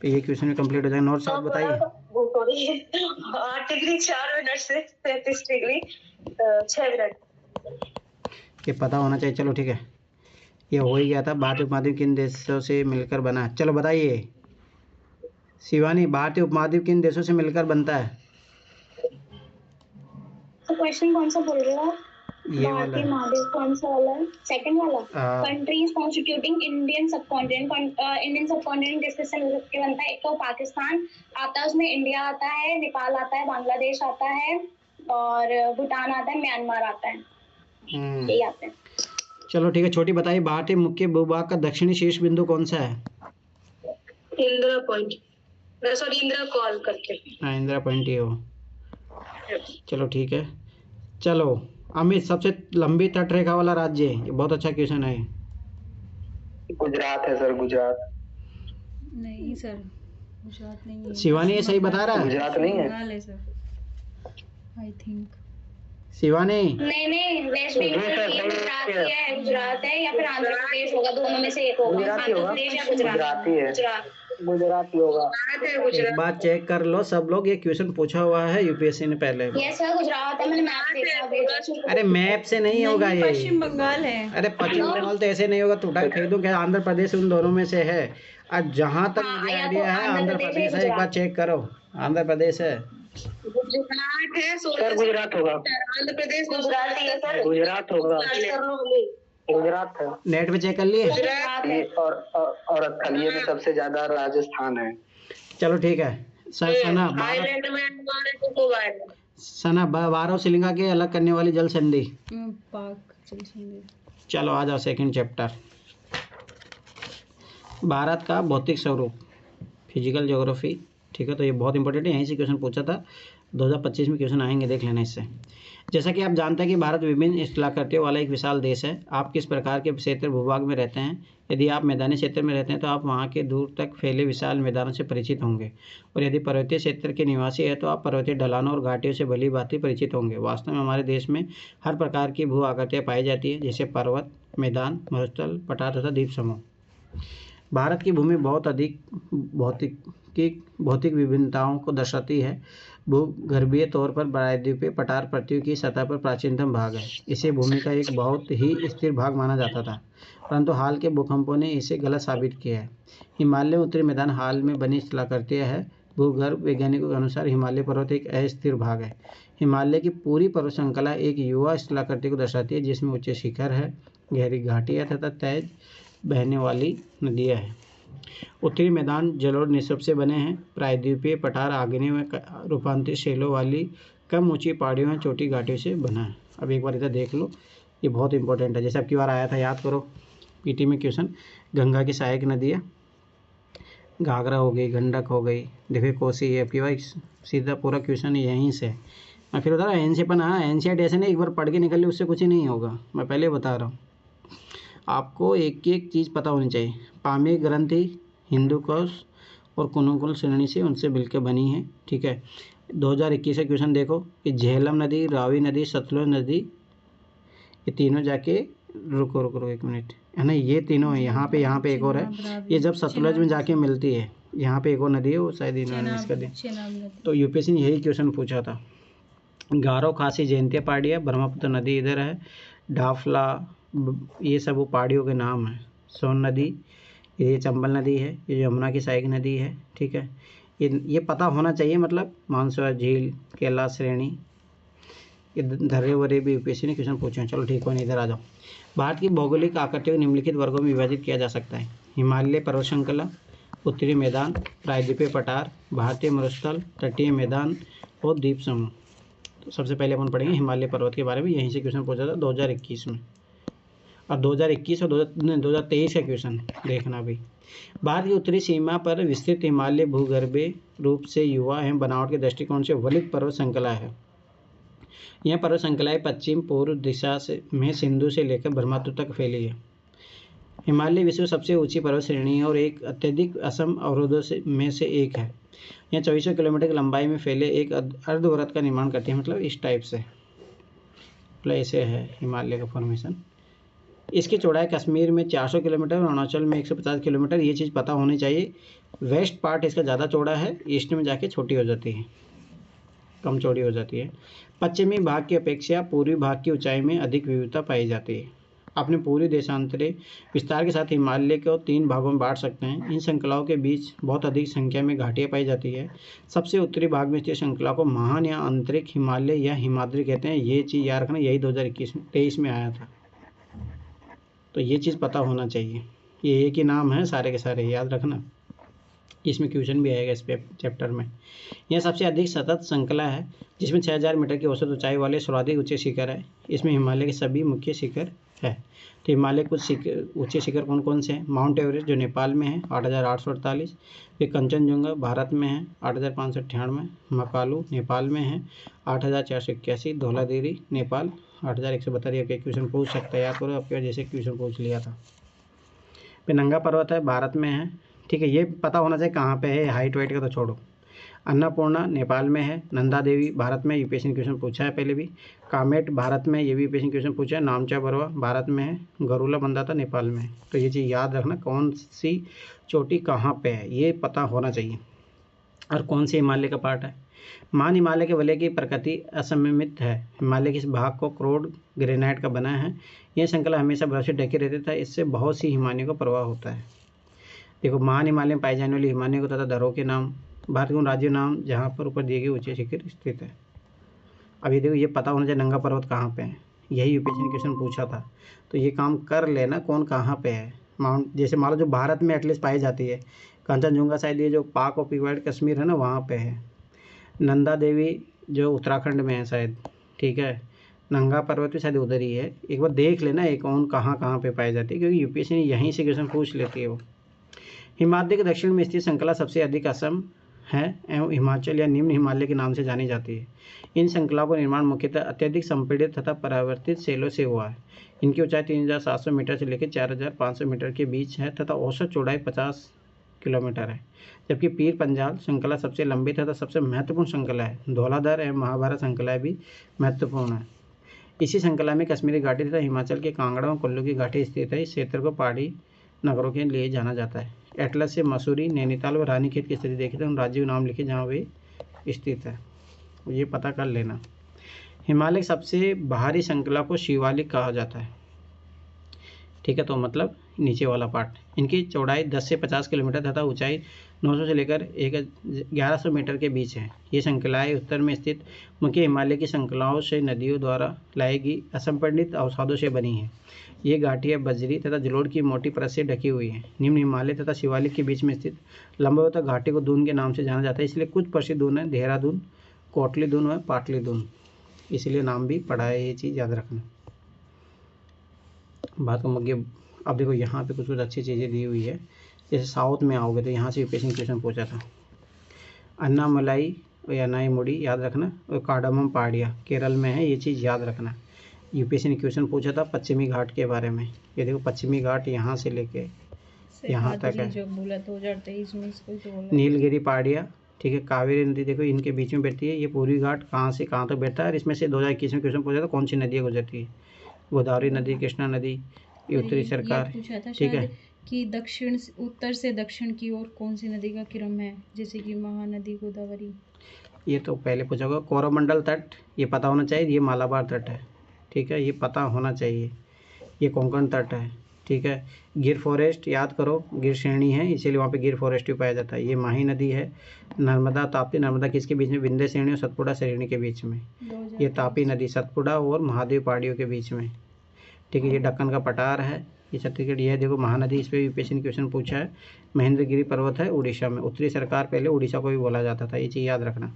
Speaker 1: ये क्वेश्चन कंप्लीट हो जाएगा। नॉर्थ साउथ बताइए।
Speaker 5: 8 डिग्री 4 मिनट से 33 डिग्री 6 मिनट।
Speaker 1: ये पता होना चाहिए। चलो ठीक है, ये हो ही गया था। भारतीय उपमहाद्वीप किन देशों से मिलकर बना? चलो बताइए शिवानी, भारतीय उपमहाद्वीप किन देशों से मिलकर बनता है?
Speaker 2: तो क्वेश्चन कौन सा बोल रहे हो?
Speaker 1: ये
Speaker 2: भारतीय महाद्वीप कौन सा वाला है? सेकंड वाला। Countries constituting Indian subcontinent. Indian subcontinent किस किस से मिलकर बनता है? एक तो पाकिस्तान आता है, उसमें इंडिया आता है, नेपाल आता है, बांग्लादेश आता है और भूटान आता है, म्यांमार आता है। यही आते हैं।
Speaker 1: चलो ठीक है, छोटी बताइए भारतीय मुख्य भूभाग का दक्षिणी शीर्ष बिंदु कौन सा है?
Speaker 5: Indira point, sorry Indira call करके।
Speaker 1: हाँ इंदिरा पॉइंट ही हो। चलो ठीक है। चलो अमित, सबसे लंबी तट रेखा वाला राज्य, ये बहुत अच्छा क्वेश्चन है।
Speaker 3: गुजरात है सर, गुजरात।
Speaker 4: नहीं सर, गुजरात नहीं है।
Speaker 1: शिवानी ये सही बता रहा है?
Speaker 3: गुजरात नहीं है।
Speaker 4: बंगाल है सर, आई थिंक।
Speaker 2: शिवानी नहीं, वेस्ट बंगाल गुजरात है या फिर आंध्र प्रदेश होगा, दोनों में से एक होगा। आंध्र प्रदेश या गुजरात।
Speaker 3: गुजराती होगा।
Speaker 1: एक बार चेक कर लो सब लोग, ये क्वेश्चन पूछा हुआ है यूपीएससी ने पहले।
Speaker 2: यस सर, गुजरात है, मैंने मैप देखा।
Speaker 1: अरे मैप से नहीं होगा ये,
Speaker 4: पश्चिम बंगाल है।
Speaker 1: अरे पश्चिम बंगाल तो ऐसे नहीं होगा, टूटा खरीदो क्या? आंध्र प्रदेश उन दोनों में से है। और जहाँ तक मुझे आइडिया है आंध्र प्रदेश है। एक बार चेक करो, आंध्र प्रदेश है।
Speaker 5: गुजरात है
Speaker 3: सर, गुजरात होगा।
Speaker 5: आंध्र प्रदेश गुजरात है सर।
Speaker 3: गुजरात होगा। गुजरात है।
Speaker 1: नेट पे चेक कर लिए?
Speaker 3: ये और थलिए में सबसे ज्यादा राजस्थान है।
Speaker 1: चलो ठीक है। सना 12 शिलिंगा के अलग करने वाली जल संधि।
Speaker 4: पाक जल संधि।
Speaker 1: चलो आ जाओ सेकंड चैप्टर, भारत का भौतिक स्वरूप, फिजिकल ज्योग्राफी। ठीक है, तो ये बहुत इंपॉर्टेंट है, यहीं से क्वेश्चन पूछा था। 2025 में क्वेश्चन आएंगे, देख लेना इससे। जैसा कि आप जानते हैं कि भारत विभिन्न स्थलाकृतियों वाला एक विशाल देश है। आप किस प्रकार के क्षेत्र भूभाग में रहते हैं? यदि आप मैदानी क्षेत्र में रहते हैं तो आप वहाँ के दूर तक फैले विशाल मैदानों से परिचित होंगे, और यदि पर्वतीय क्षेत्र के निवासी है तो आप पर्वतीय ढलानों और घाटियों से भली भांति परिचित होंगे। वास्तव में हमारे देश में हर प्रकार की भू आकृतियाँ पाई जाती है, जैसे पर्वत, मैदान, मरुस्थल, पठार तथा द्वीप समूह। भारत की भूमि बहुत अधिक भौतिक विभिन्नताओं को दर्शाती है। भूगर्भीय तौर पर प्रायद्वीपीय पठार पृथ्वी की सतह पर प्राचीनतम भाग है। इसे भूमि का एक बहुत ही स्थिर भाग माना जाता था, परंतु हाल के भूकंपों ने इसे गलत साबित किया है। हिमालय उत्तरी मैदान हाल में बनी स्थलाकृतियाँ है। भूगर्भ वैज्ञानिकों के अनुसार हिमालय पर्वत एक अस्थिर भाग है। हिमालय की पूरी पर्वत श्रृंखला एक युवा स्थलाकृति को दर्शाती है, जिसमें उच्च शिखर है, गहरी घाटियाँ तथा तेज बहने वाली नदियाँ हैं। उत्तरी मैदान जलोढ़ निस्सब से बने हैं। प्रायद्वीपीय पठार आग्नेय में रूपांतरित शैलों वाली कम ऊंची पहाड़ियों में छोटी घाटियों से बना है। अब एक बार इधर देख लो, ये बहुत इंपॉर्टेंट है। जैसे अब की बार आया था, याद करो पीटी में क्वेश्चन, गंगा की सहायक नदियाँ घाघरा हो गई, गंडक हो गई, देखिए कोसी है। अब की बार सीधा पूरा क्वेश्चन यहीं से। मैं फिर बता रहा हूँ एन सी अपन, हाँ NCERT ऐसे नहीं एक बार पढ़ के निकल ली उससे कुछ ही नहीं होगा, मैं पहले बता रहा हूँ। आपको एक एक चीज़ पता होनी चाहिए। पामी ग्रंथि हिंदू कोश और कुनुकुल श्रेणी से उनसे मिलकर बनी है, ठीक है। 2021 का क्वेश्चन देखो कि झेलम नदी, रावी नदी, सतलुज नदी, ये तीनों जाके रुको एक मिनट, है ना, ये तीनों है। यहाँ पे एक और है, ये जब सतलुज में जाके मिलती है, यहाँ पे एक और नदी है, वो शायद इन्होंने इसका दिया। तो यूपीएससी ने यही क्वेश्चन पूछा था। गारो, खासी, जयंतिया पहाड़ियाँ, ब्रह्मपुत्र नदी इधर है, डाफला, ये सब वो पहाड़ियों के नाम हैं। सोन नदी, ये चंबल नदी है, ये यमुना की सहायक नदी है, ठीक है। ये पता होना चाहिए, मतलब मानसरोवर झील, कैलाश श्रेणी, ये धर्रे वरे भी यूपीएससी ने क्वेश्चन पूछे हैं। चलो ठीक हो, नहीं इधर आ जाओ। भारत की भौगोलिक आकृति को निम्नलिखित वर्गों में विभाजित किया जा सकता है। हिमालय पर्वत श्रृंखला, उत्तरी मैदान, प्रायद्वीपीय पठार, भारतीय मरुस्थल, तटीय मैदान और द्वीप समूह। तो सबसे पहले अपन पढ़ेंगे हिमालय पर्वत के बारे में, यहीं से क्वेश्चन पूछा था 2021 में, और 2021 और 2023 का क्वेश्चन देखना भी। भारत की उत्तरी सीमा पर विस्तृत हिमालय भूगर्भीय रूप से युवा एवं बनावट के दृष्टिकोण से वलित पर्वत श्रृंखला है। यह पर्वत श्रृंखलाएं पश्चिम पूर्व दिशा से में सिंधु से लेकर ब्रह्मपुत्र तक फैली है। हिमालय विश्व सबसे ऊंची पर्वत श्रेणी है और एक अत्यधिक असम अवरोधों में से एक है। यह 2400 किलोमीटर की लंबाई में फैले एक अर्धवृत्त का निर्माण करती है, मतलब इस टाइप से, मतलब ऐसे है हिमालय का फॉर्मेशन। इसकी चौड़ाई कश्मीर में 400 किलोमीटर और अरुणाचल में 150 किलोमीटर, ये चीज़ पता होनी चाहिए। वेस्ट पार्ट इसका ज़्यादा चौड़ा है, ईस्ट में जाके छोटी हो जाती है, कम चौड़ी हो जाती है। पश्चिमी भाग की अपेक्षा पूर्वी भाग की ऊंचाई में अधिक विविधता पाई जाती है। अपने पूरी देशांतरे विस्तार के साथ हिमालय को 3 भागों में बांट सकते हैं। इन श्रृंखलाओं के बीच बहुत अधिक संख्या में घाटियाँ पाई जाती है। सबसे उत्तरी भाग में स्थित श्रृंखला को महान या आंतरिक हिमालय या हिमाद्री कहते हैं। ये चीज़ याद रखना, यही 2023 में आया था, तो ये चीज़ पता होना चाहिए। ये एक ही नाम है सारे के सारे, याद रखना, इसमें क्वेश्चन भी आएगा इस चैप्टर में। यह सबसे अधिक सतत श्रृंखला है जिसमें 6000 मीटर की औसत ऊंचाई वाले सर्वाधिक ऊंचे शिखर है। इसमें हिमालय के सभी मुख्य शिखर है। तो हिमालय कुछ ऊंचे शिखर कौन कौन से हैं? माउंट एवरेस्ट जो नेपाल में है 8848, फिर कंचनजुंगा भारत में है 8598, मकालू नेपाल में है 8481, धौलागिरी नेपाल 8172। के क्वेश्चन पूछ सकता है, याद करो आपके जैसे क्वेश्चन पूछ लिया था। फिर नंगा पर्वत है, भारत में है, ठीक है, ये पता होना चाहिए कहाँ पे है। हाइट वाइट का तो छोड़ो। अन्नपूर्णा नेपाल में है, नंदा देवी भारत में, यूपीएससी क्वेश्चन पूछा है पहले भी। कामेट भारत में, ये भी यूपीएससी क्वेश्चन पूछा है। नामचा बरवा भारत में है, गरुला बंदाता नेपाल में है। तो ये चीज़ याद रखना, कौन सी चोटी कहाँ पे है ये पता होना चाहिए, और कौन सी हिमालय का पार्ट है। मान हिमालय के वलय की प्रकृति असममित है। हिमालय के इस भाग को क्रोड ग्रेनाइट का बना है। यह श्रृंखला हमेशा बर्फ से ढके रहते था, इससे बहुत सी हिमालयों का प्रवाह होता है। देखो, महान हिमालय में पाई जाने वाली हिमालयों को तथा दरों के नाम, भारत के उन राज्यों नाम जहाँ पर ऊपर दिए गए ऊंचे शिखर स्थित है। अब ये देखो, ये पता होना चाहिए नंगा पर्वत कहाँ पे है, यही यूपीएससी ने क्वेश्चन पूछा था। तो ये काम कर लेना, कौन कहाँ पे है। माउंट जैसे मान लो जो भारत में एटलीस्ट पाई जाती है, कंचनजुंगा शायद ये जो पाक ऑक्यूपाइड कश्मीर है ना, वहाँ पे है। नंदा देवी जो उत्तराखंड में है शायद, ठीक है। नंगा पर्वत भी शायद उधर ही है। एक बार देख लेना ये कौन कहाँ पे पाई जाती है, क्योंकि यूपीएससी ने यहीं से क्वेश्चन पूछ लेती है वो। हिमालय के दक्षिण में स्थित श्रृंखला सबसे अधिक असम है एवं हिमाचल या निम्न हिमालय के नाम से जानी जाती है। इन श्रृंखलाओं का निर्माण मुख्यतः अत्यधिक संपीड़ित तथा परावर्तित शैलों से हुआ है। इनकी ऊंचाई 3700 मीटर से लेकर 4500 मीटर के बीच है तथा औसत चौड़ाई 50 किलोमीटर है। जबकि पीर पंजाल श्रृंखला सबसे लंबी तथा सबसे महत्वपूर्ण श्रृंखला है। धौलाधर एवं महाभारत श्रृंखलाएं भी महत्वपूर्ण है। इसी श्रृंखला में कश्मीरी घाटी तथा हिमाचल के कांगड़ा और कुल्लू की घाटी स्थित है। इस क्षेत्र को पहाड़ी नगरों के लिए जाना जाता है। एटलस से मसूरी, नैनीताल और रानीखेत की स्थिति देखें तो उन राज्यों के नाम लिखे जहाँ वे स्थित है, ये पता कर लेना। हिमालय सबसे बाहरी श्रृंखला को शिवालिक कहा जाता है, ठीक है, तो मतलब नीचे वाला पार्ट। इनकी चौड़ाई 10 से 50 किलोमीटर तथा ऊंचाई 900 से लेकर 1100 मीटर के बीच है। ये श्रृंखलाएं उत्तर में स्थित मुख्य हिमालय की श्रृंखलाओं से नदियों द्वारा लाई गई असंपीड़ित अवसादों से बनी हैं। ये घाटियाँ बजरी तथा जलोढ़ की मोटी परत से ढकी हुई है। निम्न हिमालय तथा शिवालिक के बीच में स्थित लंबवत घाटी को दून के नाम से जाना जाता है। इसलिए कुछ प्रसिद्ध दून है, देहरादून, कोटली दून और पाटली दून, इसलिए नाम भी पड़ा है। ये चीज़ याद रखना। बात को मुझे अब देखो यहाँ पे कुछ कुछ अच्छी चीज़ें दी हुई है। जैसे साउथ में आओगे तो यहाँ से यूपीएससी क्वेश्चन पूछा था, अन्नामलाई या नाईमुड़ी याद रखना, और कार्डमम पहाड़ियाँ केरल में है, ये चीज़ याद रखना। यूपीएससी ने क्वेश्चन पूछा था पश्चिमी घाट के बारे में। ये देखो पश्चिमी घाट यहाँ से लेके यहाँ तक है।
Speaker 4: जो बोला 2023 में इसको तो बोला
Speaker 1: नीलगिरी पहाड़ियाँ, ठीक है। कावेरी नदी देखो इनके बीच में बैठती है। ये पूर्वी घाट कहाँ से कहाँ तक बैठता है, और इसमें से 2021 में क्वेश्चन पूछा था कौन सी नदियाँ गुजरती है। गोदावरी नदी, कृष्णा नदी, ये उत्तरी सरकार, ठीक है।
Speaker 4: कि दक्षिण उत्तर से दक्षिण की ओर कौन सी नदी का क्रम है, जैसे कि महानदी, गोदावरी।
Speaker 1: ये तो पहले पूछा होगा। कोरोमंडल तट, ये पता होना चाहिए, ये मालाबार तट है, ठीक है, ये पता होना चाहिए। ये कोंकण तट है, ठीक है। गिर फॉरेस्ट याद करो, गिर श्रेणी है इसीलिए वहाँ पे गिर फॉरेस्ट भी पाया जाता है। ये माही नदी है। नर्मदा, ताप्ती, नर्मदा किसके बीच में, विंध्य श्रेणी और सतपुड़ा श्रेणी के बीच में। ये तापी नदी सतपुड़ा और महादेव पहाड़ियों के बीच में, ठीक है। ये दक्कन का पठार है, ये छत्तीसगढ़। ये देखो महानदी, इस पर यूपीएससी ने क्वेश्चन पूछा है। महेंद्रगिरी पर्वत है उड़ीसा में, उत्तरी सरकार पहले उड़ीसा को भी बोला जाता था, ये चीज़ याद रखना।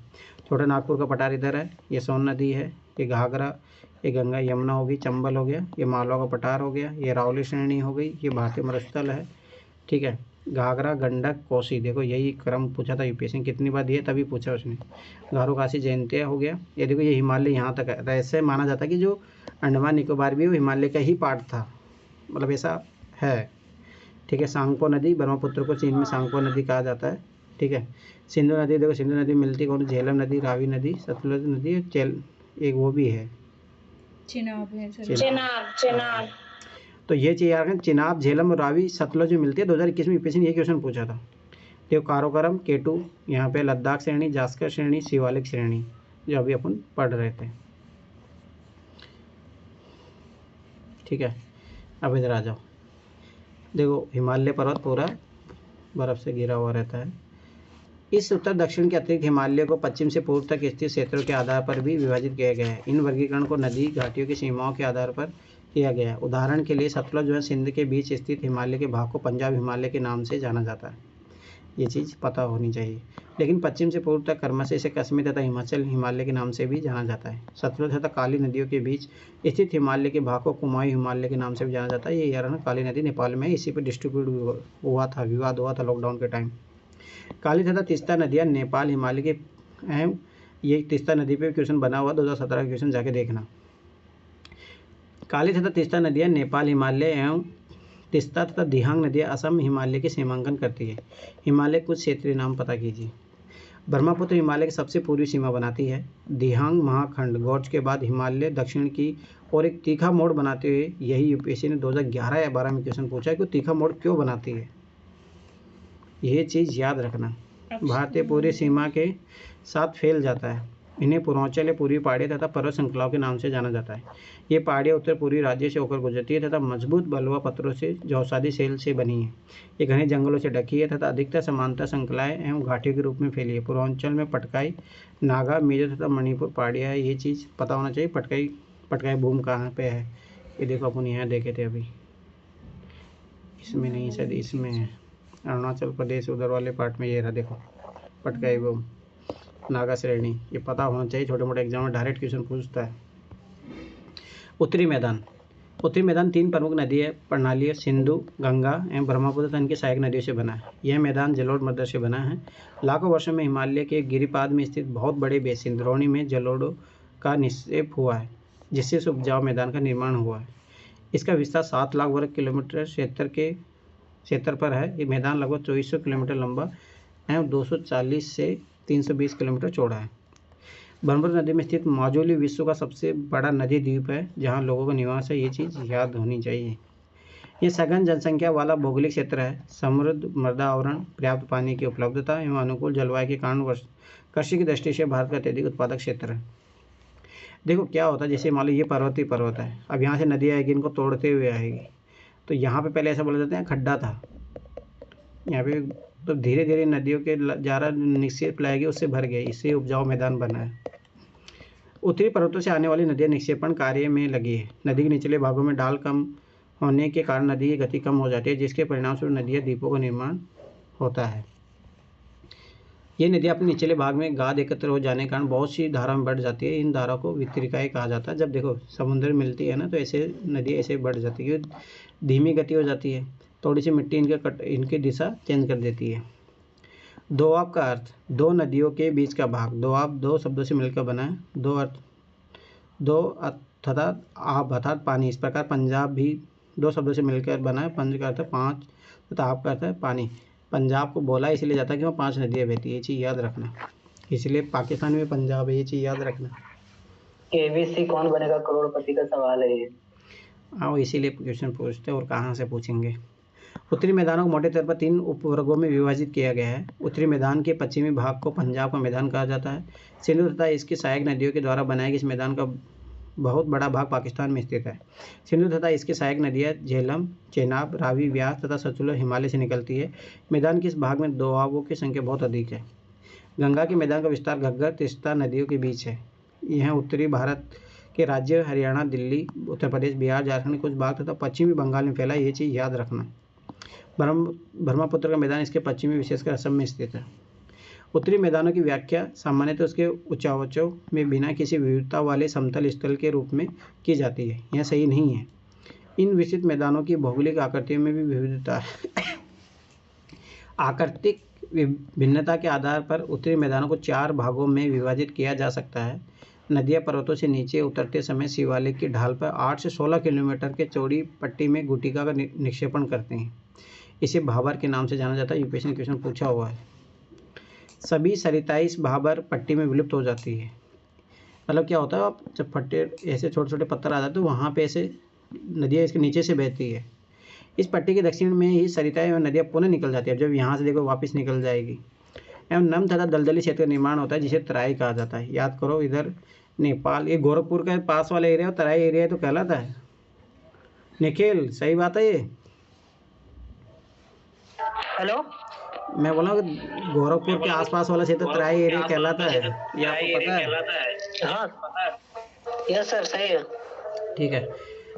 Speaker 1: छोटा नागपुर का पठार इधर है। ये सोन नदी है, ये घाघरा, ये गंगा यमुना होगी, चंबल हो गया, ये मालवा का पठार हो गया, ये रावली श्रेणी हो गई, ये भारतीय मरुस्थल है, ठीक है। घाघरा, गंडक, कोसी, देखो यही क्रम पूछा था यूपीएससी ने, कितनी बार दिया तभी पूछा उसने। गारो, काशी, जयंतिया हो गया। ये देखो ये हिमालय यहाँ तक है। ऐसे माना जाता है कि जो अंडमान निकोबार भी वो हिमालय का ही पार्ट था, मतलब ऐसा है, ठीक है। सांगपो नदी, ब्रह्मपुत्र को चीन में सांगपो नदी कहा जाता है, ठीक है। सिंधु नदी, देखो सिंधु नदी मिलती कौन, झेलम नदी, रावी नदी, सतलुज नदी, एक वो भी है
Speaker 4: चिनाब है,
Speaker 2: चिनाब।
Speaker 1: तो ये चीज़ याद रखें, चिनाब, झेलम और रावी सतलुज में मिलती है। 2021 में यूपीएससी ने ये क्वेश्चन पूछा था। देखो काराकोरम, केटू, यहाँ पे लद्दाख श्रेणी, जास्कर श्रेणी, शिवालिक श्रेणी, जो अभी अपन पढ़ रहे थे, ठीक है। अब इधर आ जाओ, देखो हिमालय पर्वत पूरा बर्फ से घिरा हुआ रहता है। इस उत्तर दक्षिण के अतिरिक्त हिमालय को पश्चिम से पूर्व तक स्थित क्षेत्रों के आधार पर भी विभाजित किया गया है। इन वर्गीकरण को नदी घाटियों की सीमाओं के आधार पर किया गया है। उदाहरण के लिए सतलुज व सिंध के बीच स्थित हिमालय के भाग को पंजाब हिमालय के नाम से जाना जाता है। ये चीज़ पता होनी चाहिए। लेकिन पश्चिम से पूर्व तक क्रमशः इसे कश्मीर तथा हिमाचल हिमालय के नाम से भी जाना जाता है। सतलुज तथा काली नदियों के बीच स्थित हिमालय के भाग को कुमाऊं हिमालय के नाम से भी जाना जाता है। ये यार काली नदी नेपाल में, इसी पर डिस्ट्रीब्यूट हुआ था, विवाद हुआ था लॉकडाउन के टाइम। काली तथा तीस्ता नदियाँ नेपाल हिमालय के अहम, ये तीस्ता नदी पे क्वेश्चन बना हुआ 2017 क्वेश्चन जाके देखना। काली तथा तीस्ता नदियाँ नेपाल हिमालय एवं तीस्ता तथा दिहांग नदियाँ असम हिमालय के सीमांकन करती है। हिमालय कुछ क्षेत्रीय नाम पता कीजिए। ब्रह्मपुत्र हिमालय की सबसे पूर्वी सीमा बनाती है। दिहांग महाखंड गोर्ज के बाद हिमालय दक्षिण की और एक तीखा मोड़ बनाते हुए, यही यूपीएससी ने 2011 या 12 में क्वेश्चन पूछा कि तीखा मोड़ क्यों बनाती है, यह चीज़ याद रखना। भारतीय पूर्वी सीमा के साथ फैल जाता है। इन्हें पूर्वांचल या पूर्वी पहाड़ियाँ तथा पर्वत श्रृंखलाओं के नाम से जाना जाता है। ये पहाड़ियाँ उत्तर पूर्वी राज्य से होकर गुजरती है तथा मजबूत बलुआ पत्थरों से जौसादी सेल से बनी है। ये घने जंगलों से ढकी है तथा अधिकतर समांतर श्रृंखलाएँ एवं घाटियों के रूप में फैली है। पूर्वांचल में पटकाई, नागा, मिजो तथा मणिपुर पहाड़ियाँ है। ये चीज़ पता होना चाहिए। पटकाई भूमि कहाँ पे है, ये देखो अपन यहाँ देखे थे अभी, इसमें नहीं शायद इसमें है, अरुणाचल प्रदेश उधर वाले पार्ट में ये रहा, देखो पटकाई भूमि, नागा श्रेणी, ये पता होना चाहिए। छोटे मोटे एग्जाम में डायरेक्ट क्वेश्चन पूछता है। उत्तरी मैदान 3 प्रमुख नदी है प्रणाली है, सिंधु, गंगा एवं ब्रह्मपुत्र तथा इनकी सहायक नदियों से बना है। यह मैदान जलोढ़ मृदा से बना है। लाखों वर्षों में हिमालय के गिरिपाद में स्थित बहुत बड़े बेसिन द्रोणी में जलोढ़ों का निक्षेप हुआ है, जिससे इस उपजाऊ मैदान का निर्माण हुआ है। इसका विस्तार 7 लाख वर्ग किलोमीटर क्षेत्र पर है। ये मैदान लगभग 2400 किलोमीटर लंबा एवं 240 से 320 किलोमीटर चौड़ा है। ब्रह्मपुत्र नदी में स्थित माजुली विश्व का सबसे बड़ा नदी द्वीप है, जहां लोगों का निवास है। ये चीज़ याद होनी चाहिए। ये सघन जनसंख्या वाला भौगोलिक क्षेत्र है। समृद्ध मृदा आवरण, पर्याप्त पानी की उपलब्धता एवं अनुकूल जलवायु के कारण कृषि की दृष्टि से भारत का अत्यधिक उत्पादक क्षेत्र है। देखो क्या होता है, जैसे मान लो ये पर्वत है, अब यहाँ से नदी आएगी, इनको तोड़ते हुए आएगी, तो यहाँ पे पहले ऐसा बोला जाता है खड्डा था यहाँ पे, तो धीरे धीरे नदियों के ज़्यादा निक्षेप लाएगी, उससे भर गई, इससे उपजाऊ मैदान बना है। उत्तरी पर्वतों से आने वाली नदियाँ निक्षेपण कार्य में लगी है। नदी के निचले भागों में ढाल कम होने के कारण नदी की गति कम हो जाती है, जिसके परिणामस्वरूप नदियाँ द्वीपों का निर्माण होता है। ये नदियाँ अपने निचले भाग में गाद एकत्र हो जाने के कारण बहुत सी धारा में बढ़ जाती है। इन धाराओं को वितरिकाएँ कहा जाता है। जब देखो समुद्र मिलती है ना, तो ऐसे नदी ऐसे बढ़ जाती है, धीमी गति हो जाती है, थोड़ी सी मिट्टी इनकी दिशा चेंज कर देती है। दोआब का अर्थ दो नदियों के बीच का भाग। दोआब दो शब्दों से मिलकर बना है। दो तथा आब अर्थात पानी। इस प्रकार पंजाब भी दो शब्दों से मिलकर बना है। पंज का अर्थ है पाँच तथा आब का अर्थ है पानी। पंजाब को बोला इसलिए जाता है कि वहाँ 5 नदियाँ बहती है, ये चीज़ याद रखना। इसलिए पाकिस्तान में पंजाब है, ये चीज़ याद रखना।
Speaker 3: केबीसी कौन बनेगा करोड़पति का सवाल है ये।
Speaker 1: हाँ, इसीलिए क्वेश्चन पूछते हैं और कहाँ से पूछेंगे। उत्तरी मैदानों को मोटे तौर पर 3 उपवर्गों में विभाजित किया गया है। उत्तरी मैदान के पश्चिमी भाग को पंजाब का मैदान कहा जाता है। सिंधु तथा इसकी सहायक नदियों के द्वारा बनाए गए इस मैदान का बहुत बड़ा भाग पाकिस्तान में स्थित है। सिंधु तथा इसकी सहायक नदियाँ झेलम, चेनाब, रावी, व्यास तथा सतलुज हिमालय से निकलती है। मैदान के इस भाग में दोआबों की संख्या बहुत अधिक है। गंगा के मैदान का विस्तार घग्गर, तिस्ता नदियों के बीच है। यह उत्तरी भारत के राज्य हरियाणा, दिल्ली, उत्तर प्रदेश, बिहार, झारखंड कुछ भाग तथा पश्चिमी बंगाल में फैला, ये चीज़ याद रखना। ब्रह्मपुत्र का मैदान इसके पश्चिमी विशेषकर असम में स्थित है। उत्तरी मैदानों की व्याख्या सामान्यतः उसके ऊंचाइयों में बिना किसी विविधता वाले समतल स्थल के रूप में की जाती है। यह सही नहीं है। इन विस्तृत मैदानों की भौगोलिक आकृतियों में भी विविधता है। आकृतिक भिन्नता के आधार पर उत्तरी मैदानों को 4 भागों में विभाजित किया जा सकता है। नदियाँ पर्वतों से नीचे उतरते समय शिवालिक की ढाल पर 8 से 16 किलोमीटर के चौड़ी पट्टी में गुटिका का निक्षेपण करते हैं। इसे भाबर के नाम से जाना जाता है। यूपीएससी ने क्वेश्चन पूछा हुआ है। सभी सरिताएं इस भाबर पट्टी में विलुप्त हो जाती है। मतलब क्या होता है, आप जब फट्टे ऐसे छोटे छोटे पत्थर आ जाते हैं, वहाँ पे ऐसे नदियाँ इसके नीचे से बहती है। इस पट्टी के दक्षिण में ही सरिताएं और नदियाँ पुनः निकल जाती है। जब यहाँ से देखो वापस निकल जाएगी। एवं नम तथा दलदली क्षेत्र का निर्माण होता है, जिसे तराई कहा जाता है। याद करो, इधर नेपाल, ये गोरखपुर का पास वाला एरिया और तराई एरिया तो कहलाता है। निखिल, सही बात है ये?
Speaker 3: हेलो,
Speaker 1: मैं बोला गोरखपुर के आसपास वाला क्षेत्र तराई एरिया कहलाता है। ये आपको पता है?
Speaker 3: हाँ, यस सर, सही है।
Speaker 1: ठीक है।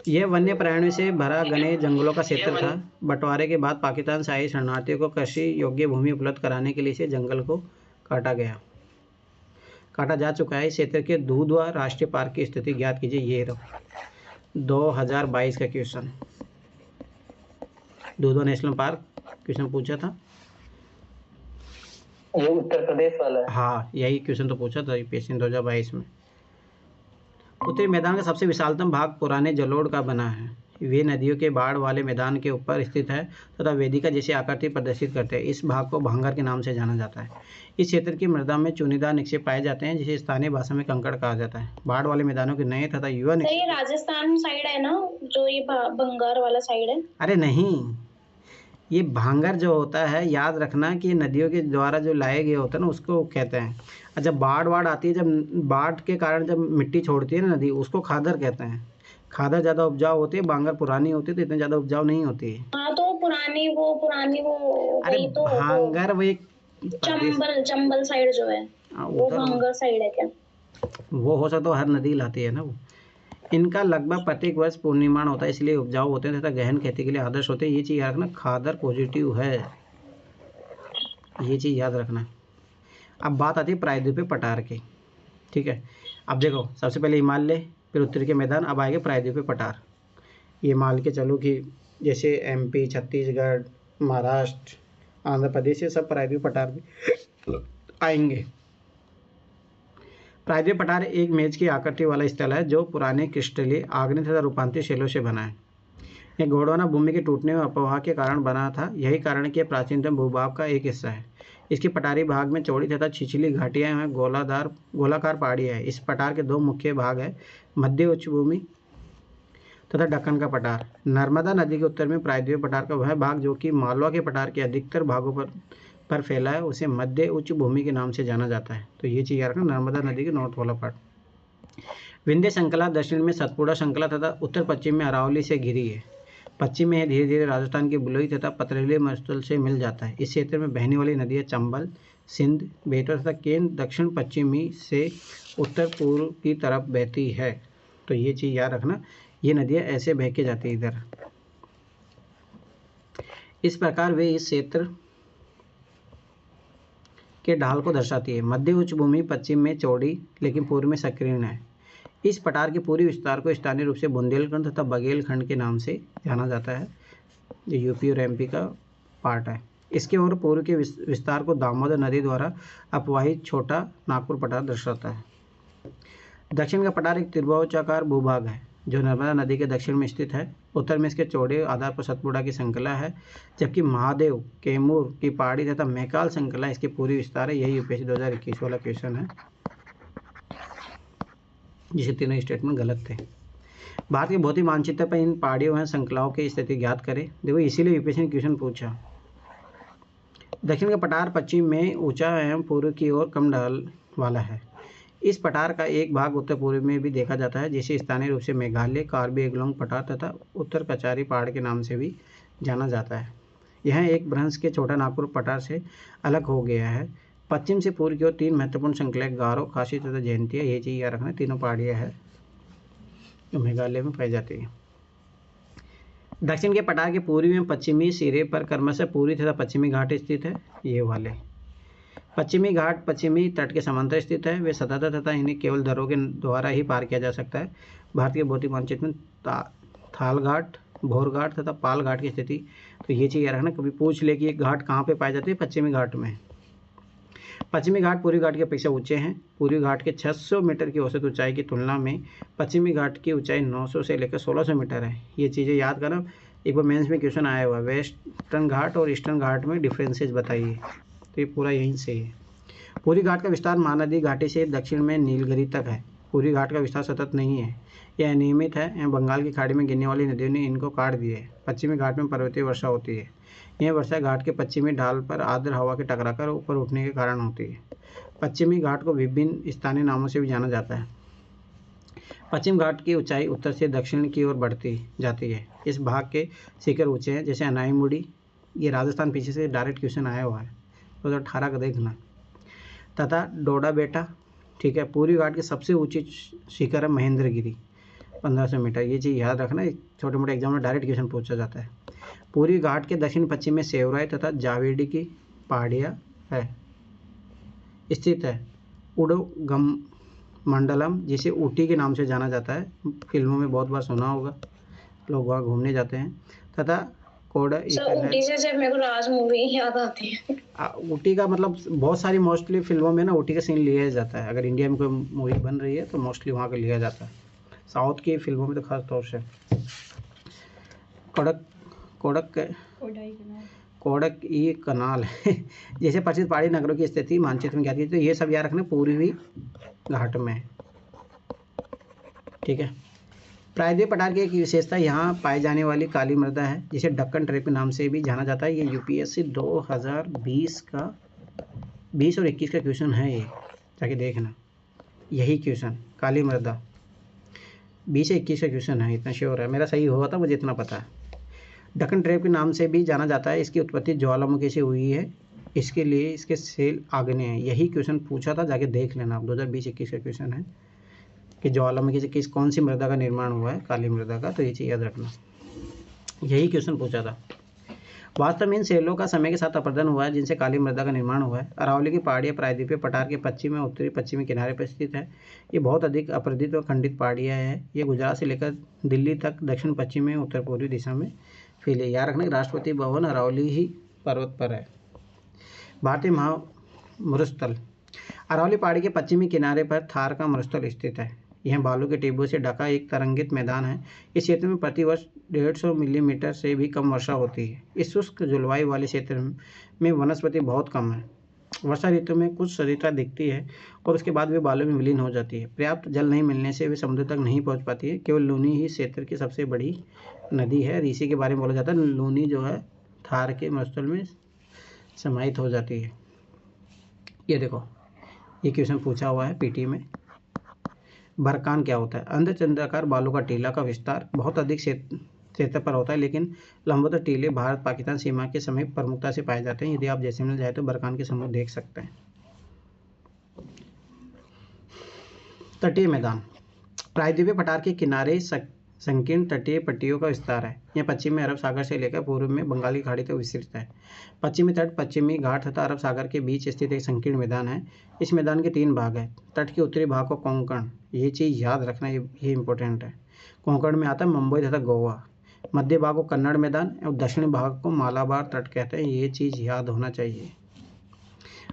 Speaker 1: यह वन्य प्राणियों से भरा घने जंगलों का क्षेत्र था। बंटवारे के बाद पाकिस्तान शाही शरणार्थियों को कृषि योग्य भूमि उपलब्ध कराने के लिए इसे जंगल को काटा जा चुका है। इस क्षेत्र के दुधवा राष्ट्रीय पार्क की स्थिति ज्ञात कीजिए। ये रहो 2022 का question. Dudhwa national park question पूछा था।
Speaker 3: ये उत्तर प्रदेश वाला है।
Speaker 1: हाँ, यही क्वेश्चन तो पूछा था यूपीएससी 2022 में। उत्तरी मैदान का सबसे विशालतम भाग पुराने जलोढ़ का बना है। वे नदियों के बाढ़ वाले मैदान के ऊपर स्थित है तथा वेदिका जैसी आकृति प्रदर्शित करते हैं। इस भाग को भांगर के नाम से जाना जाता है। इस क्षेत्र की मृदा में चूनीदार निक्षेप पाए जाते हैं, जिसे स्थानीय भाषा में कंकड़ कहा जाता है। बाढ़ वाले मैदानों के नए तथा युवा
Speaker 2: तो ये राजस्थान साइड है ना, जो ये बंगार वाला साइड है?
Speaker 1: अरे नहीं, ये भांगर जो होता है, याद रखना कि नदियों के द्वारा जो लाए गए होते हैं ना, उसको कहते हैं। और जब बाढ़ आती है, जब बाढ़ के कारण जब मिट्टी छोड़ती है ना नदी, उसको खादर कहते हैं। खादर ज़्यादा उपजाऊ होती है, भांगर पुरानी होती है तो इतनी ज़्यादा उपजाऊ नहीं होती है।
Speaker 2: हाँ, तो पुरानी वो
Speaker 1: अरे
Speaker 2: तो
Speaker 1: भांगर वो एक
Speaker 2: चंबल साइड जो है, वो भांगर साइड है क्या?
Speaker 1: वो हो सकता है, हर नदी लाती है ना वो। इनका लगभग प्रत्येक वर्ष पूर्णिमाण होता है, इसलिए उपजाऊ होते हैं तथा गहन खेती के लिए आदर्श होते हैं। ये चीज़ याद रखना, खादर पॉजिटिव है, ये चीज़ याद रखना। अब बात आती है प्रायद्वीपीय पठार की। ठीक है, अब देखो, सबसे पहले हिमालय, फिर उत्तरी के मैदान, अब आएंगे प्रायद्वीपीय पठार। ये मान के चलो कि जैसे एमपी, छत्तीसगढ़, महाराष्ट्र, आंध्र प्रदेश, ये सब प्रायद्वीपीय पठार भी आएंगे। प्रायद्वीपीय पठार एक मेज की आकृति वाला स्थल है जो पुराने क्रिस्टलीय, आग्नेय तथा रूपांतरित शैलों से बना है। यह गोंडवाना भूमि के टूटने और अपवाह के कारण बना था। यही कारण कि यह प्राचीनतम भूभाग का एक हिस्सा है। इसके पठारी भाग में चौड़ी तथा छिछली घाटियाँ हैं, गोलाकार पहाड़ियाँ हैं। इस पठार के 2 मुख्य भाग हैं, मध्य उच्च भूमि तथा दक्कन का पठार। नर्मदा नदी के उत्तर में प्रायद्वीपीय पठार का वह भाग जो कि मालवा के पठार के अधिकतर भागों पर फैला है, उसे मध्य उच्च भूमि के नाम से जाना जाता है। तो ये चीज़ याद रखना, नर्मदा नदी के नॉर्थ वाला पार्ट। विंध्य श्रृंखला दक्षिण में सतपुड़ा श्रृंखला तथा उत्तर पश्चिम में अरावली से घिरी है। पश्चिम में धीरे धीरे राजस्थान के बुलोई तथा पथरीले मरुस्थल से मिल जाता है। इस क्षेत्र में बहने वाली नदियाँ चंबल, सिंध, बेतवा तथा केन दक्षिण पश्चिमी से उत्तर पूर्व की तरफ बहती है। तो ये चीज़ याद रखना, ये नदियाँ ऐसे बह के जाती है इधर। इस प्रकार वे इस क्षेत्र के ढाल को दर्शाती है। मध्य उच्च भूमि पश्चिम में चौड़ी लेकिन पूर्व में संकीर्ण है। इस पठार के पूर्वी विस्तार को स्थानीय रूप से बुंदेलखंड तथा बघेलखंड के नाम से जाना जाता है। जो यूपी और एमपी का पार्ट है। इसके और पूर्व के विस्तार को दामोदर नदी द्वारा अपवाहित छोटा नागपुर पठार दर्शाता है। दक्षिण का पठार एक त्रिभुजाकार भूभाग है जो नर्मदा नदी के दक्षिण में स्थित है। उत्तर में इसके चौड़े आधार पर सतपुड़ा की श्रृंखला है, जबकि महादेव, कैमूर की पहाड़ी तथा मैकाल श्रृंखला इसके पूरी विस्तार है। यही यूपीएससी 2021 वाला क्वेश्चन है, जिसे तीनों स्टेटमेंट गलत थे। भारत के भौतिक मानचित्र पर इन पहाड़ियों व श्रृंखलाओं की स्थिति ज्ञात करें। देखो इसीलिए यूपीएससी ने क्वेश्चन पूछा। दक्षिण का पठार पश्चिम में ऊंचा एवं पूर्व की ओर कम ढाल वाला है। इस पठार का एक भाग उत्तर पूर्व में भी देखा जाता है, जिसे स्थानीय रूप से मेघालय, कार्बी एंगलोंग पठार तथा उत्तर कचारी पहाड़ के नाम से भी जाना जाता है। यह एक भ्रंश के छोटा नागपुर पठार से अलग हो गया है। पश्चिम से पूर्व की ओर 3 महत्वपूर्ण श्रृंखलाएं गारो, खासी तथा जयंतिया, ये चीज़ याद रखना, तीनों पहाड़ियाँ हैं जो मेघालय में पाई जाती है। दक्षिण के पठार के पूर्वी में पश्चिमी सिरे पर क्रमशः पूर्वी तथा पश्चिमी घाट स्थित है। ये वाले पश्चिमी घाट पश्चिमी तट के समांतर स्थित है। वे सतह तथा इन्हें केवल दर्रों के द्वारा ही पार किया जा सकता है। भारत के भौतिक मानचित्र में थाल घाट, भोर घाट तथा पाल घाट की स्थिति, तो ये चीज़ याद रखना, कभी पूछ ले कि ये घाट कहाँ पे पाए जाते हैं, पश्चिमी घाट में। पश्चिमी घाट पूर्वी घाट की अपेक्षा ऊंचे हैं। पूर्वी घाट के 600 मीटर की औसत ऊंचाई की तुलना में पश्चिमी घाट की ऊंचाई 900 से लेकर 1600 मीटर है। ये चीज़ें याद करना, एक बार मेंस में क्वेश्चन आया हुआ है, वेस्टर्न घाट और ईस्टर्न घाट में डिफरेंसेस बताइए, तो ये पूरा यहीं से है। पूर्वी घाट का विस्तार महानदी घाटी से दक्षिण में नीलगिरी तक है। पूर्वी घाट का विस्तार सतत नहीं है, यह अनियमित है एवं बंगाल की खाड़ी में गिरने वाली नदियों ने इनको काट दिए है। पश्चिमी घाट में पर्वतीय वर्षा होती है। यह वर्षा घाट के पश्चिमी ढाल पर आर्द्र हवा के टकराकर ऊपर उठने के कारण होती है। पश्चिमी घाट को विभिन्न स्थानीय नामों से भी जाना जाता है। पश्चिम घाट की ऊंचाई उत्तर से दक्षिण की ओर बढ़ती जाती है। इस भाग के शिखर ऊंचे हैं, जैसे अनाईमुड़ी, ये राजस्थान पीछे से डायरेक्ट क्वेश्चन आया हुआ है 2018 का, देखना, तथा डोडा बेटा, ठीक है। पूर्वी घाट की सबसे ऊंची शिखर है महेंद्रगिरी 1500 मीटर। ये चीज़ याद रखना, छोटे मोटे एग्जाम में डायरेक्ट क्वेश्चन पूछा जाता है। पूर्वी घाट के दक्षिण पश्चिम में सेवराई तथा जावेडी की पहाड़ियाँ है स्थित है। उडगम मंडलम, जिसे ऊटी के नाम से जाना जाता है, फिल्मों में बहुत बार सुना होगा, लोग वहाँ घूमने जाते हैं, तथा कोडा
Speaker 2: ऊटी से जब मेरे को राज मूवी याद आती है।
Speaker 1: ऊटी का मतलब बहुत सारी मोस्टली फिल्मों में ना ऊटी का सीन लिया जाता है। अगर इंडिया में कोई मूवी बन रही है तो मोस्टली वहाँ का लिया जाता है। साउथ की फिल्मों में तो खास तौर से कोडक ये कनाल है जैसे प्रसिद्ध पहाड़ी नगरों की स्थिति मानचित्र में ज्ञात की, तो ये सब याद रखना पूर्वी घाट में, ठीक है। प्रायद्वीप पठार की एक विशेषता यहाँ पाई जाने वाली काली मृदा है, जिसे डक्कन ट्रेप के नाम से भी जाना जाता है। ये यूपीएससी 2020 का 20 और 21 का क्वेश्चन है, ये जाके देखना, यही क्वेश्चन काली मृदा 20 से 21 का क्वेश्चन है, इतना श्योर है, मेरा सही हुआ था, मुझे इतना पता है। डक्कन ट्रेप के नाम से भी जाना जाता है। इसकी उत्पत्ति ज्वालामुखी से हुई है, इसके लिए इसके सेल आग्नेय हैं। यही क्वेश्चन पूछा था, जाके देख लेना आप, 2020-21 का क्वेश्चन है कि ज्वालामुखी से कौन सी मृदा का निर्माण हुआ है, काली मृदा का, तो ये चीज़ याद रखना, यही क्वेश्चन पूछा था। वास्तव में इन सेलों का समय के साथ अपर्दन हुआ है, जिनसे काली मृदा का निर्माण हुआ है। अरावली की पहाड़ियाँ प्रायद्वीपीय पठार के पश्चिम और उत्तरी पश्चिमी किनारे पर स्थित है। ये बहुत अधिक अपरदित और खंडित पहाड़ियाँ हैं। ये गुजरात से लेकर दिल्ली तक दक्षिण पश्चिम में उत्तर पूर्वी दिशा में फैले। याद रखना, राष्ट्रपति भवन अरावली ही पर्वत पर है। भारतीय मरुस्थल, अरावली पहाड़ी के पश्चिमी किनारे पर थार का मरुस्थल स्थित है। यह बालू के टेबों से ढका एक तरंगित मैदान है। इस क्षेत्र में प्रतिवर्ष 150 मिलीमीटर से भी कम वर्षा होती है। इस शुष्क जलवायु वाले क्षेत्र में वनस्पति बहुत कम है। वर्षा ऋतु में कुछ सरिता दिखती है और उसके बाद वे बालू में विलीन हो जाती है। पर्याप्त जल नहीं मिलने से वे समुद्र तक नहीं पहुंच पाती है। केवल लूनी ही क्षेत्र की सबसे बड़ी नदी है। ऋषि के बारे में बोला जाता है, लूनी जो है थार के मरुस्थल में समाहित हो जाती है। ये देखो, ये क्वेश्चन पूछा हुआ है पीटी में। बरकान क्या होता है? अर्धचंद्राकार बालू का टीला का विस्तार बहुत अधिक क्षेत्र पर होता है, लेकिन लंबवत टीले भारत पाकिस्तान सीमा के समीप प्रमुखता से पाए जाते हैं। यदि आप जैसलमेर जाए तो बरकान के समूह देख सकते हैं। तटीय मैदान, प्रायद्वीपीय पठार के किनारे संकीर्ण तटीय पट्टियों का विस्तार है। यह पश्चिमी अरब सागर से लेकर पूर्व में बंगाली खाड़ी तक विस्तृत है। पश्चिमी तट, पश्चिमी घाट तथा अरब सागर के बीच स्थित एक संकीर्ण मैदान है। इस मैदान के 3 भाग हैं। तट के उत्तरी भाग को कोंकण, ये चीज़ याद रखना, ये इंपॉर्टेंट है। कोंकण में आता है मुंबई तथा गोवा। मध्य भाग को कन्नड़ मैदान और दक्षिणी भाग को मालाबार तट कहते हैं। ये चीज़ याद होना चाहिए।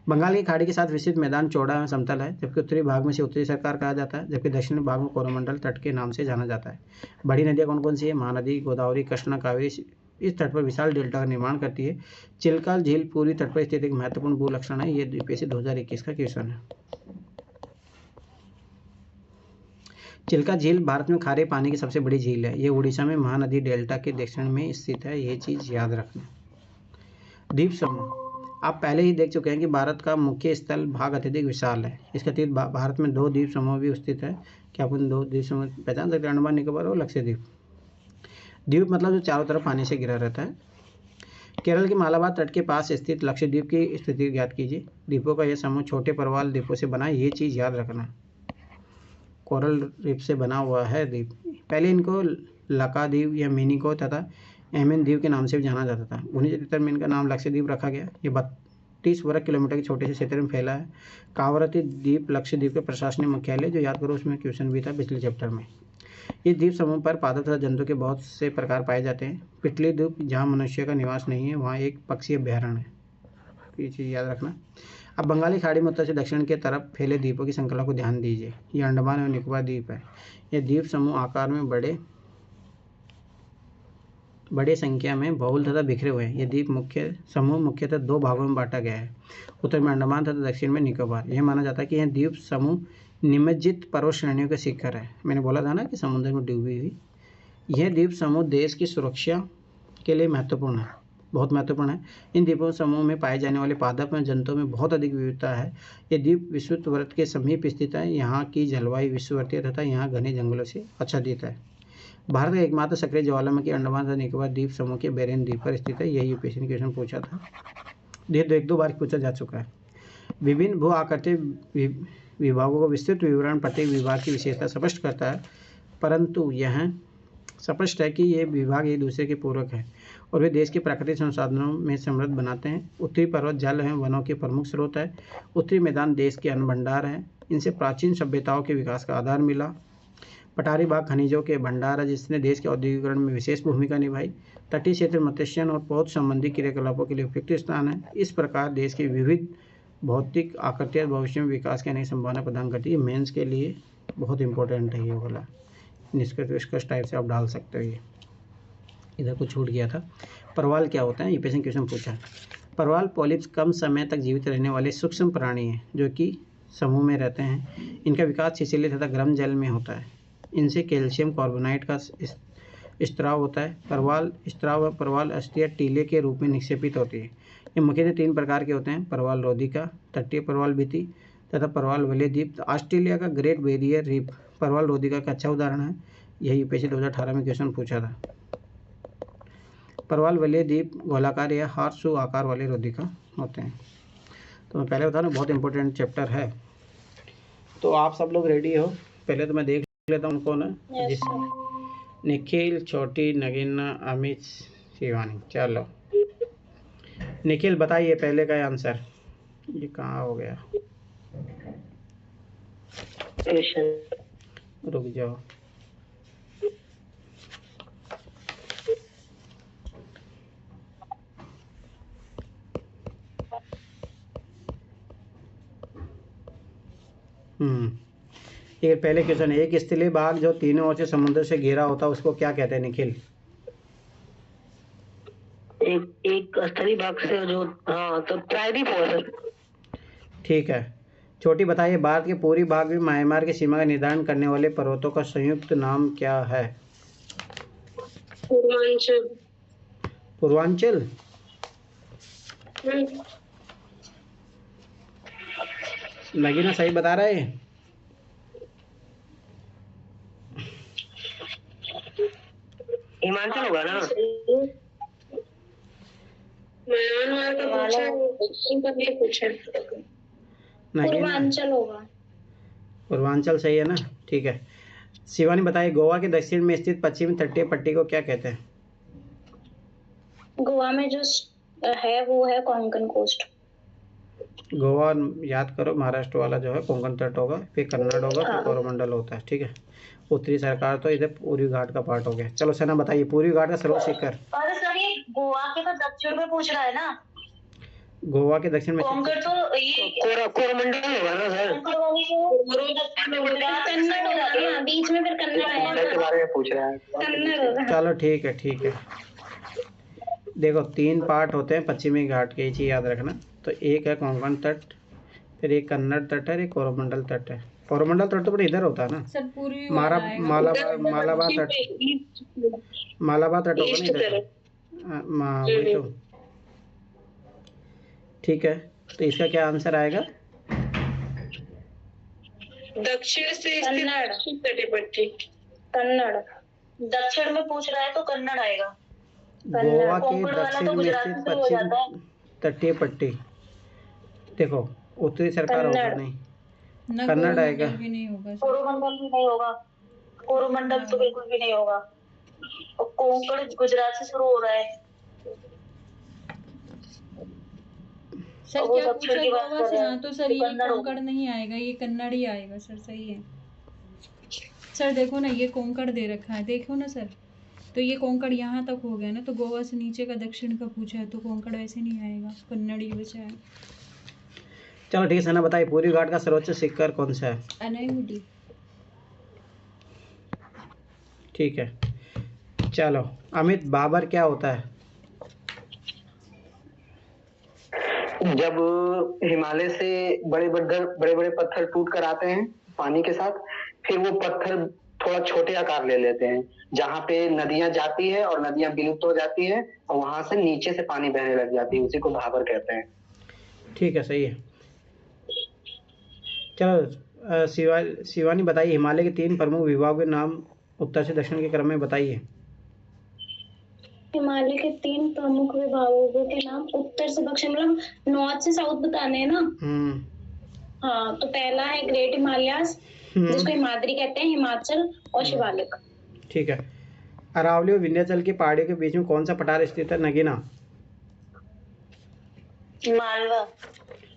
Speaker 1: बंगाल की खाड़ी के साथ विस्तृत मैदान चौड़ा एवं समतल है, जबकि उत्तरी भाग में से उत्तरी सरकार कहा जाता है, जबकि दक्षिणी भाग में कोरोमंडल तट के नाम से जाना जाता है। बड़ी नदियाँ कौन कौन सी है? महानदी, गोदावरी, कृष्णा, कावेरी इस तट पर विशाल डेल्टा का निर्माण करती है। चिल्का झील पूरी तट पर स्थित एक महत्वपूर्ण भू लक्षण है। ये यूपीएससी 2021 का क्वेश्चन है। चिल्का झील भारत में खारे पानी की सबसे बड़ी झील है। ये उड़ीसा में महानदी डेल्टा के दक्षिण में स्थित है। ये चीज़ याद रखना। द्वीप समूह, आप पहले ही देख चुके हैं कि भारत का मुख्य स्थल भाग अत्यधिक विशाल है। इसके अतिरिक्त भारत में 2 द्वीप समूह भी स्थित है। क्या अपन 2 द्वीप समूह पहचान सकते हैं? अंडमान निकोबार और लक्षद्वीप। द्वीप मतलब जो चारों तरफ पानी से घिरा रहता है। केरल के मालाबार तट के पास स्थित लक्षद्वीप की स्थिति ज्ञात कीजिए। द्वीपों का यह समूह छोटे प्रवाल द्वीपों से बना है। ये चीज़ याद रखना। कोरल रीफ से बना हुआ है द्वीप। पहले इनको लकाद्वीप या मिनिको तथा एमएन द्वीप के नाम से भी जाना जाता था। 1973 में इनका नाम लक्षद्वीप रखा गया। ये 32 वर्ग किलोमीटर के छोटे से क्षेत्र में फैला है। कावरती द्वीप लक्षद्वीप का प्रशासनिक मुख्यालय, जो याद करो उसमें क्वेश्चन भी था पिछले चैप्टर में। इस द्वीप समूह पर पादप तथा जंतु के बहुत से प्रकार पाए जाते हैं। पिटली द्वीप, जहाँ मनुष्य का निवास नहीं है, वहाँ एक पक्षी अभ्यारण्य है। ये चीज़ याद रखना। अब बंगाली खाड़ी में उत्तर से दक्षिण के तरफ फैले द्वीपों की श्रृंखला को ध्यान दीजिए। ये अंडमान और निकोबार द्वीप है। ये द्वीप समूह आकार में बड़े संख्या में बहुल तथा बिखरे हुए हैं। ये द्वीप मुख्यतः 2 भागों में बांटा गया है। उत्तर में अंडमान तथा दक्षिण में निकोबार। यह माना जाता है कि यह द्वीप समूह निमज्जित पर्वत श्रेणियों के शिखर है। मैंने बोला था ना कि समुद्र में डूबी हुई। यह द्वीप समूह देश की सुरक्षा के लिए महत्वपूर्ण है, बहुत महत्वपूर्ण है। इन द्वीपों समूह में पाए जाने वाले पादप एवं जंतुओं में बहुत अधिक विविधता है। ये द्वीप विषुववृत्त के समीप स्थित है। यहाँ की जलवायु विषुववर्तीय तथा यहाँ घने जंगलों से आच्छादित है। भारत का एकमात्र सक्रिय ज्वालामुखी अंडमान तथा निकोबार द्वीप समूह के बेरेन द्वीप पर स्थित है। यही यूपीएससी ने क्वेश्चन पूछा था। एक दो बार पूछा जा चुका है। विभिन्न भू आकृति विभागों को विस्तृत विवरण प्रत्येक विभाग की विशेषता स्पष्ट करता है, परंतु यह स्पष्ट है कि ये विभाग एक दूसरे के पूरक हैं और वे देश के प्राकृतिक संसाधनों में समृद्ध बनाते हैं। उत्तरी पर्वत जल एवं वनों के प्रमुख स्रोत है। उत्तरी मैदान देश के अन्न भंडार है। इनसे प्राचीन सभ्यताओं के विकास का आधार मिला। पठारी भाग खनिजों के भंडार है, जिसने देश के औद्योगिकरण में विशेष भूमिका निभाई। तटीय क्षेत्र मत्स्य और पौध संबंधी क्रियाकलापों के लिए उपयुक्त स्थान है। इस प्रकार देश की विविध भौतिक आकृतियाँ भविष्य में विकास की अनेक संभावना प्रदान करती है। मेंस के लिए बहुत इंपॉर्टेंट है ये वाला। निष्कर्ष टाइप से आप डाल सकते हो। ये इधर कुछ छूट गया था। परवाल क्या होता है? यूपीएससी क्वेश्चन पूछा। परवाल पॉलिप्स कम समय तक जीवित रहने वाले सूक्ष्म प्राणी हैं जो कि समूह में रहते हैं। इनका विकास छिछले तथा गर्म जल में होता है। इनसे कैल्शियम कार्बोनाइट का स्त्राव होता है। परवाल अस्थियाँ टीले के रूप में निक्षेपित होती है। ये मुख्यतः 3 प्रकार के होते हैं: परवाल रोधिका, तटीय परवाल भित्ति तथा परवाल वलय द्वीप। ऑस्ट्रेलिया का ग्रेट बैरियर रीफ परवाल रोधिका का अच्छा उदाहरण है। यह यूपीएससी 2018 में क्वेश्चन पूछा था। परवाल वलय द्वीप गोलाकार या हार्सू आकार वाले रोधिका होते हैं। तो मैं पहले बता रहा हूँ, बहुत इंपॉर्टेंट चैप्टर है। तो आप सब लोग रेडी हो? पहले तो मैं देख लेता हूँ कौन है। निखिल, छोटी, नगीना, अमित, शिवानी। चलो निखिल बताइए पहले का आंसर। ये कहाँ हो गया? रुक जाओ। ये पहले क्वेश्चन है। एक स्थलीय भाग जो तीनों ओर से समुद्र से घिरा होता है उसको क्या कहते हैं निखिल?
Speaker 6: एक स्थलीय भाग से जो, हाँ तो प्रायद्वीप होगा सर।
Speaker 1: ठीक है। छोटी बताइए, भारत के पूर्वी भाग में म्यांमार की सीमा का निर्धारण करने वाले पर्वतों का संयुक्त नाम क्या है?
Speaker 2: पूर्वांचल।
Speaker 1: पूर्वांचल? नगीना सही बता रहे हैं?
Speaker 6: हिमाचल होगा ना?
Speaker 2: म्यांमार का पूछा। पूर्वांचल होगा।
Speaker 1: पूर्वांचल सही है ना? ठीक है। शिवानी बताइए, गोवा के दक्षिण में स्थित पश्चिमी तटीय पट्टी को क्या कहते हैं?
Speaker 2: गोवा में जो है वो है कोंकण कोस्ट।
Speaker 1: गोवा याद करो, महाराष्ट्र वाला जो है कोंकण तट होगा, फिर कन्नड़ होगा, फिर कोरोमंडल होता है। ठीक है, उत्तरी सरकार तो इधर पूर्वी घाट का पार्ट हो गया। चलो सना बताइए, पूर्वी घाट का सर्वोच्च शिखर।
Speaker 5: अरे सर ये गोवा के तो दक्षिण में पूछ रहा है ना।
Speaker 1: गोवा के दक्षिण में
Speaker 5: कोंकण तो ये
Speaker 6: कोरोमंडल होगा ना सर?
Speaker 2: कन्नड़ होगा, बीच में फिर कन्नड़
Speaker 3: कोरोमंडल के
Speaker 2: आएगा।
Speaker 3: बारे में पूछ रहा है।
Speaker 2: कन्नड़ होगा।
Speaker 1: चलो ठीक है, ठीक है। देखो 3 पार्ट होते हैं पश्चिमी घाट के, ये चीज़ याद रखना। तो एक है कोंकण तट, फिर एक कन्नड़ तट है, एक कोरोमंडल तट है। कोरोमंडल तट तो इधर होता है ना,
Speaker 4: सर पूर्वी
Speaker 1: मालाबार तट, मालाबार तट होगा ना इधर। वही तो। ठीक है, तो इसका क्या आंसर आएगा?
Speaker 6: दक्षिण से
Speaker 2: कन्नड़।
Speaker 6: तटीय पट्टी।
Speaker 2: कन्नड़।
Speaker 5: दक्षिण में पूछ रहा है तो कन्नड़ आएगा।
Speaker 1: गोवा के
Speaker 5: कोंकण वाला
Speaker 1: दक्षिण
Speaker 5: तो
Speaker 1: में
Speaker 5: गुजरात
Speaker 1: स्थित
Speaker 5: में हो जाता है।
Speaker 1: पश्चिम तटीय पट्टी। देखो उत्तरी सरकार होगा
Speaker 2: कन्नड़।
Speaker 1: नहीं,
Speaker 4: ना
Speaker 1: कन्नड़ आएगा।
Speaker 4: कोरोमंडल भी नहीं होगा सर।
Speaker 5: कोरोमंडल भी नहीं होगा। कोरोमंडल तो बिल्कुल भी नहीं होगा। और कोंकण गुजरात से शुरू हो रहा है।
Speaker 4: सर
Speaker 5: वो
Speaker 4: क्या
Speaker 5: दक्षिण
Speaker 4: पूछा
Speaker 5: की बात
Speaker 4: गोवा
Speaker 5: कर
Speaker 4: से?
Speaker 5: रहे हैं।
Speaker 4: हाँ तो सर
Speaker 5: ये
Speaker 4: ये
Speaker 5: कन्नड़ होगा।
Speaker 4: कोंकण नहीं आएगा, ये कन्नड़ ही आएगा सर। सही है सर। देखो ना, ये कोंकण दे रखा है, देखो ना सर। तो ये कोंकण यहाँ तक हो गया ना, तो गोवा से नीचे का दक्षिण का पूछा है, तो कोंकण वैसे नहीं आएगा, कन्नड़ ही बचा है।
Speaker 1: चलो ठीक है सना बताइए, पूर्वी घाट का सर्वोच्च शिखर कौन सा है?
Speaker 4: अनाईमुडी।
Speaker 1: ठीक है। चलो अमित, बाबर क्या होता है?
Speaker 3: जब हिमालय से बड़े बड़े पत्थर टूट कर आते हैं पानी के साथ, फिर वो पत्थर थोड़ा छोटे आकार ले लेते हैं, जहाँ पे नदियां जाती है और नदियां विलुप्त हो जाती है और वहां से नीचे से पानी बहने लग जाती है, उसी को भाबर कहते हैं।
Speaker 1: ठीक है, सही है। चलो शिवानी बताइए, हिमालय के 3 प्रमुख विभागों के नाम उत्तर से दक्षिण के क्रम में बताइए।
Speaker 2: हिमालय के 3 प्रमुख विभागों के नाम उत्तर से दक्षिण, मतलब नॉर्थ से साउथ बताने हैं ना। हाँ, तो पहला है ग्रेट हिमालयास, जिसको हिमाद्री कहते हैं, हिमाचल और शिवालिक।
Speaker 1: ठीक है। अरावली और विंध्याचल की पहाड़ियों के बीच में कौन सा पठार स्थित है? नगीना।
Speaker 5: मालवा।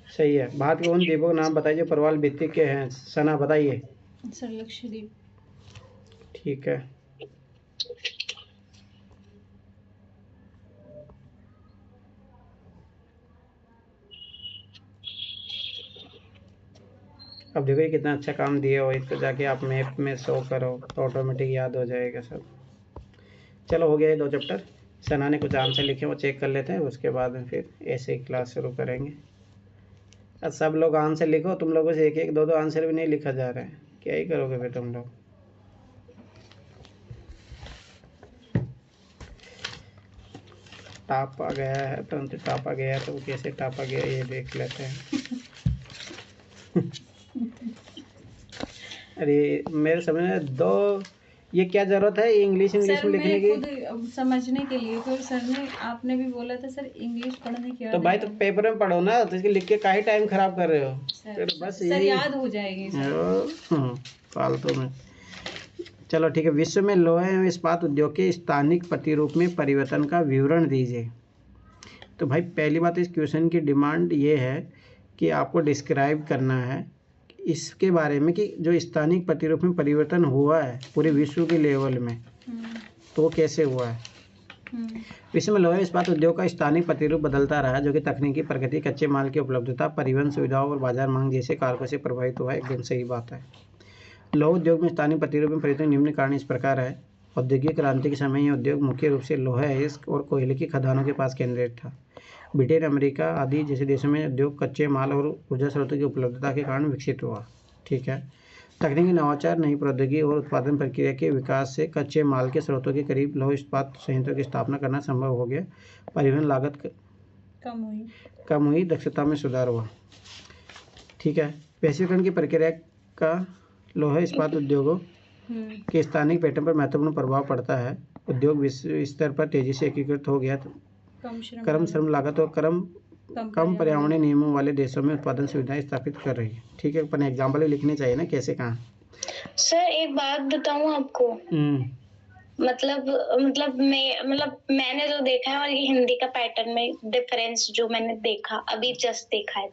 Speaker 1: सही है। भारत के उन द्वीपों के नाम बताइए जो प्रवाल भित्ति के हैं। सना बताइए।
Speaker 4: सर लक्षद्वीप।
Speaker 1: ठीक है। अब देखो ये कितना अच्छा काम दिया हो, इसको जाके आप मैप में शो करो तो ऑटोमेटिक याद हो जाएगा सब। चलो हो गया ये 2 चैप्टर। सना ने कुछ आंसर लिखे, वो चेक कर लेते हैं, उसके बाद में फिर ऐसे ही क्लास शुरू करेंगे। अब सब लोग आंसर लिखो, तुम लोगों से 1-1 2-2 आंसर भी नहीं लिखा जा रहा है, क्या ही करोगे फिर तुम लोग। टापा गया है, परंतु टापा गया तो कैसे टापा गया ये देख लेते हैं। अरे मेरे समझ में 2 ये क्या जरूरत है इंग्लिश में
Speaker 4: सर
Speaker 1: लिखने
Speaker 4: मैं
Speaker 1: की?
Speaker 4: खुद समझने के लिए, फिर सर ने आपने भी बोला था सर इंग्लिश पढ़ने की।
Speaker 1: तो भाई तो पेपर में पढ़ो ना, तो इसके लिख के काहे टाइम खराब कर रहे हो? फिर बस
Speaker 4: सर
Speaker 1: यही
Speaker 4: याद हो जाएगी सर।
Speaker 1: फालतू में। चलो ठीक है। विश्व में लोहे एवं इस्पात उद्योग के स्थानिक प्रतिरूप में परिवर्तन का विवरण दीजिए। तो भाई पहली बात, इस क्वेश्चन की डिमांड ये है कि आपको डिस्क्राइब करना है इसके बारे में कि जो स्थानिक प्रतिरूप में परिवर्तन हुआ है पूरे विश्व के लेवल में, तो वो कैसे हुआ है। विश्व में लोहे इस्पात उद्योग का स्थानिक प्रतिरूप बदलता रहा, जो कि तकनीकी प्रगति, कच्चे माल की उपलब्धता, परिवहन सुविधाओं और बाजार मांग जैसे कारकों से प्रभावित हुआ है। एकदम सही बात है। लौह उद्योग में स्थानिक प्रतिरूप में परिवर्तन निम्न कारण इस प्रकार है। औद्योगिक क्रांति के समय यह उद्योग मुख्य रूप से लोहा, इस्क और कोयले की खदानों के पास केंद्रित था। ब्रिटेन, अमेरिका आदि जैसे देशों में उद्योग कच्चे माल और ऊर्जा स्रोतों की उपलब्धता के कारण विकसित हुआ। ठीक है। तकनीकी नवाचार, नई प्रौद्योगिकी और उत्पादन प्रक्रिया के विकास से कच्चे माल के स्रोतों के करीब लौह इस्पात संयंत्रों की स्थापना करना संभव हो गया। परिवहन लागत कम हुई, दक्षता में सुधार हुआ। ठीक है। वैश्वीकरण की प्रक्रिया का लोहा इस्पात उद्योगों के स्थानिक पैटर्न पर महत्वपूर्ण प्रभाव पड़ता है। उद्योग विश्व स्तर पर तेजी से एकीकृत हो गया। कम श्रम लागत और कम पर्यावरणीय नियमों वाले देशों में उत्पादन सुविधाएं स्थापित कर रही है। ठीक है। अपन एग्जाम्पल भी लिखने चाहिए ना, कैसे कहाँ।
Speaker 2: सर एक बात बताऊं आपको, मैंने जो देखा है और ये हिंदी का पैटर्न में डिफरेंस जो मैंने देखा अभी जस्ट देखा है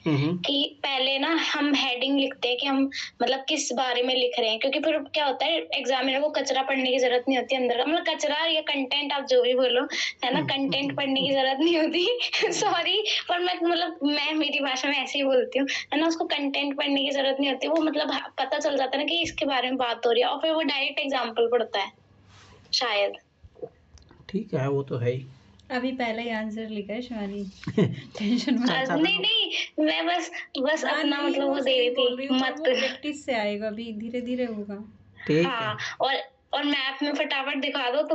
Speaker 2: कि पहले ना हम हेडिंग लिखते हैं कि हम मतलब किस बारे में लिख रहे हैं, क्योंकि फिर क्या होता है एग्जामिनर को कचरा पढ़ने की जरूरत नहीं होती अंदर का, मतलब कचरा या कंटेंट आप जो भी बोलो है ना, कंटेंट पढ़ने की जरूरत नहीं होती सॉरी, पर मैं मेरी भाषा में ऐसे ही बोलती हूँ है ना, उसको कंटेंट पढ़ने की जरूरत नहीं होती, वो मतलब पता चल जाता है ना कि इसके बारे में बात हो रही है और फिर वो डायरेक्ट एग्जाम्पल पढ़ता है शायद।
Speaker 1: ठीक है, वो तो है ही।
Speaker 4: अभी पहले ही आंसर लिखा है शिवानी टेंशन मत।
Speaker 2: नहीं मैं बस अपना मतलब वो दे रही थी, मत
Speaker 4: प्रैक्टिस से आएगा, अभी धीरे धीरे होगा।
Speaker 1: ठीक
Speaker 2: हाँ, और मैप में फटाफट दिखा दो तो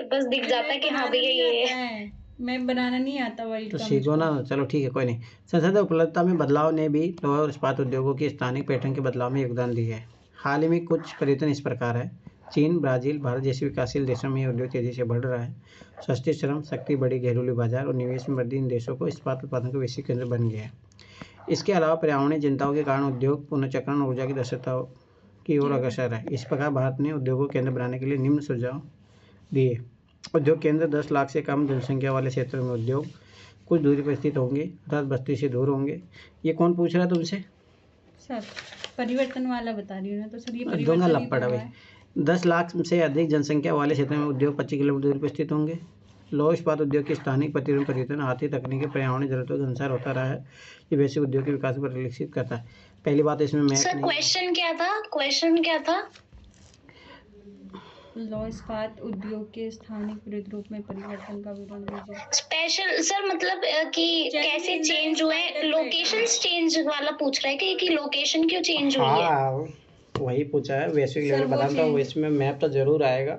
Speaker 2: बस दिख जाता है कि हाँ भैया ये है।
Speaker 4: मैप बनाना नहीं आता वही
Speaker 1: तो सीखो ना। चलो ठीक है, कोई नहीं। संसदीय उपलब्धता में बदलाव ने भी लोहा और इस्पात उद्योगों के स्थानिक पैटर्न के बदलाव में योगदान दिया है। हाल ही में कुछ परिवर्तन इस प्रकार है। चीन, ब्राज़ील, भारत जैसे विकासशील देशों में यह उद्योग तेजी से बढ़ रहा है। सस्ती श्रम शक्ति, बड़ी घरेलू बाजार और निवेश में वृद्धि इन देशों को इस्पात उत्पादन का वैश्विक केंद्र बन गया है। इसके अलावा पर्यावरणीय चिंताओं के कारण उद्योग पुनर्चक्रण और ऊर्जा की दक्षता की ओर अग्रसर है। इस प्रकार भारत ने उद्योगों को केंद्र बनाने के लिए निम्न सुझाव दिए। उद्योग केंद्र 10 लाख से कम जनसंख्या वाले क्षेत्रों में उद्योग कुछ दूरी पर स्थित होंगे, अर्थात बस्ती से दूर होंगे। ये कौन पूछ रहा है तुमसे?
Speaker 4: सर परिवर्तन वाला बता रही हूँ ना, तो सर ये
Speaker 1: दूंगा लपड़ भाई। 10 लाख से अधिक जनसंख्या वाले क्षेत्रों में उद्योग 25 किलोमीटर दूरी पर स्थित होंगे। लौह इस्पात उद्योग के स्थानिक परिवर्तन आर्थिक तकनीकी पर्यावरणीय जरूरतों के अनुसार होता रहा है। ये वैश्विक उद्योग के विकास पर परिलक्षित करता है। पहली बात इसमें मैं
Speaker 2: क्वेश्चन क्या था?
Speaker 4: लौह इस्पात उद्योग के स्थानिक प्रतिरूप में परिवर्तन का विवरण दीजिए।
Speaker 2: स्पेशल सर मतलब कि कैसे चेंज हुए, लोकेशन चेंज वाला पूछ रहा है कि लोकेशन क्यों चेंज हुई है?
Speaker 1: हाँ वही पूछा है। वैश्विक लेवल बताता हूँ, इसमें मैप तो जरूर आएगा।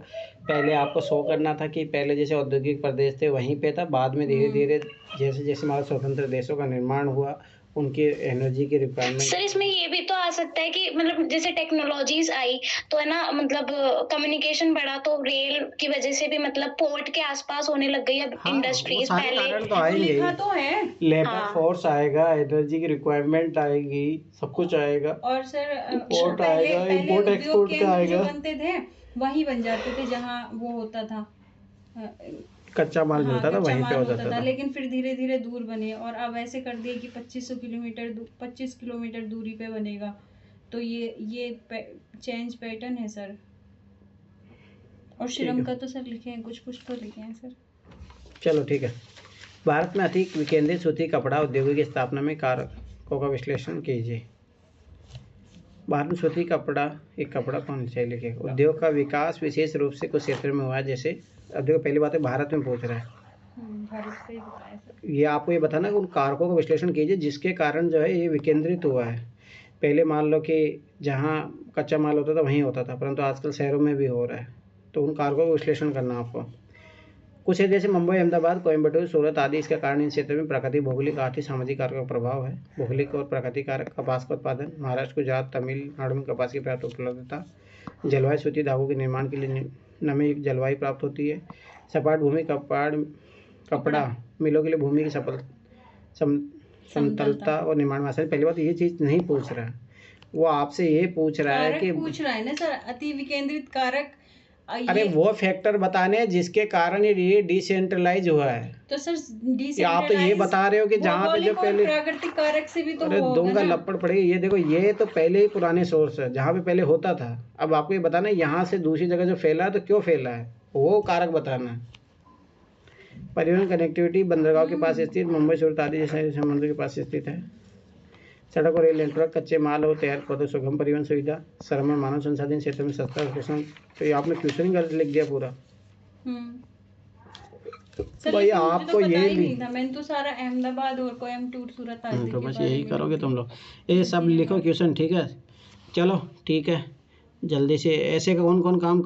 Speaker 1: पहले आपको शो करना था कि पहले जैसे औद्योगिक प्रदेश थे वहीं पे था, बाद में धीरे धीरे जैसे जैसे हमारे स्वतंत्र देशों का निर्माण हुआ उनकी एनर्जी की रिक्वायरमेंट।
Speaker 2: सर इसमें ये भी तो आ सकता है कि मतलब जैसे टेक्नोलॉजीज आई तो है ना, मतलब कम्युनिकेशन बढ़ा तो रेल की वजह से भी मतलब पोर्ट के आसपास होने लग गई अब इंडस्ट्रीज। पहले
Speaker 1: तो आएंगे,
Speaker 4: लिखा तो है,
Speaker 1: लेबर फोर्स आएगा, एनर्जी की रिक्वायरमेंट आएगी, सब कुछ आएगा।
Speaker 4: और सर
Speaker 1: इंपोर्ट आएगा, इंपोर्ट एक्सपोर्ट का आएगा।
Speaker 4: बनते थे वहीं बन जाते थे जहाँ वो होता था,
Speaker 1: कच्चा माल मिलता था वहीं पे हो जाता था।
Speaker 4: लेकिन फिर धीरे धीरे दूर बने और अब ऐसे कर दिए कि 25 किलोमीटर दूरी पे बनेगा। तो ये चेंज पैटर्न है सर। और श्रम का तो सर लिखे हैं, कुछ तो लिखे हैं सर।
Speaker 1: चलो ठीक है। भारत में अधिक विकेंद्रित सूती कपड़ा उद्योगों की स्थापना में कारकों का विश्लेषण कीजिए। भारत में सूती कपड़ा, एक कपड़ा कौन से लिखे, उद्योग का विकास विशेष रूप से कुछ क्षेत्रों में हुआ है। जैसे अब देखो पहली बात है भारत में पूछ रहा है,
Speaker 4: भारत से ही बताया सर।
Speaker 1: ये आपको ये बताना कि उन कारकों का विश्लेषण कीजिए जिसके कारण जो है ये विकेंद्रित हुआ है। पहले मान लो कि जहाँ कच्चा माल होता था वहीं होता था, परंतु आजकल शहरों में भी हो रहा है, तो उन कारकों का विश्लेषण करना आपको। कुछ है जैसे मुंबई, अहमदाबाद, कोयम्बटूर, सूरत आदि। इसका कारण इन क्षेत्रों में प्राकृतिक, भौगोलिक, आर्थिक, सामाजिक कारकों का प्रभाव है। भौगोलिक और प्राकृतिक कारक, कपास का उत्पादन, महाराष्ट्र, गुजरात, तमिलनाडु में कपास की पर्याप्त उपलब्धता। जलवायु, सूती धागों के निर्माण के लिए नमी युक्त जलवायु प्राप्त होती है। सपाट भूमि, कपड़ा मिलों के लिए भूमि की समतलता और निर्माण में आसानी। पहली बात ये चीज़ नहीं पूछ रहा है, वो आपसे ये पूछ रहा है कि
Speaker 4: पूछ रहा है ना सर अति विकेंद्रित कारक।
Speaker 1: अरे वो फैक्टर बताने जिसके कारण ये डिसेंट्रलाइज हुआ है।
Speaker 4: तो सर
Speaker 1: आप तो ये बता रहे हो कि जहाँ पे जो पहले
Speaker 4: प्राकृतिक कारक से भी तो
Speaker 1: अरे दूंगा लपड़ पड़ेगी। ये देखो ये तो पहले ही पुराने सोर्स है जहाँ पे पहले होता था। अब आपको ये बताना है यहाँ से दूसरी जगह जो फैला है तो क्यों फैला है, वो कारक बताना है। परिवहन कनेक्टिविटी, बंदरगाह के पास स्थित, मुंबई, सूरत आदि जैसे समुद्र के पास स्थित है। सड़क और रेल नेटवर्क, कच्चे माल और तैयार पौधों, सुगम परिवहन सुविधा, श्रम और मानव संसाधन क्षेत्र में सस्ता शोषण। तो ये आपने क्वेश्चन ही गलत लिख दिया पूरा। भाई आपको ये भी
Speaker 4: मैंने तो सारा अहमदाबाद और कोयम्बटूर, सूरत आदि
Speaker 1: तो बस यही करोगे तुम लोग, ये सब लिखो क्वेश्चन। ठीक है, चलो ठीक है, जल्दी से। ऐसे कौन कौन काम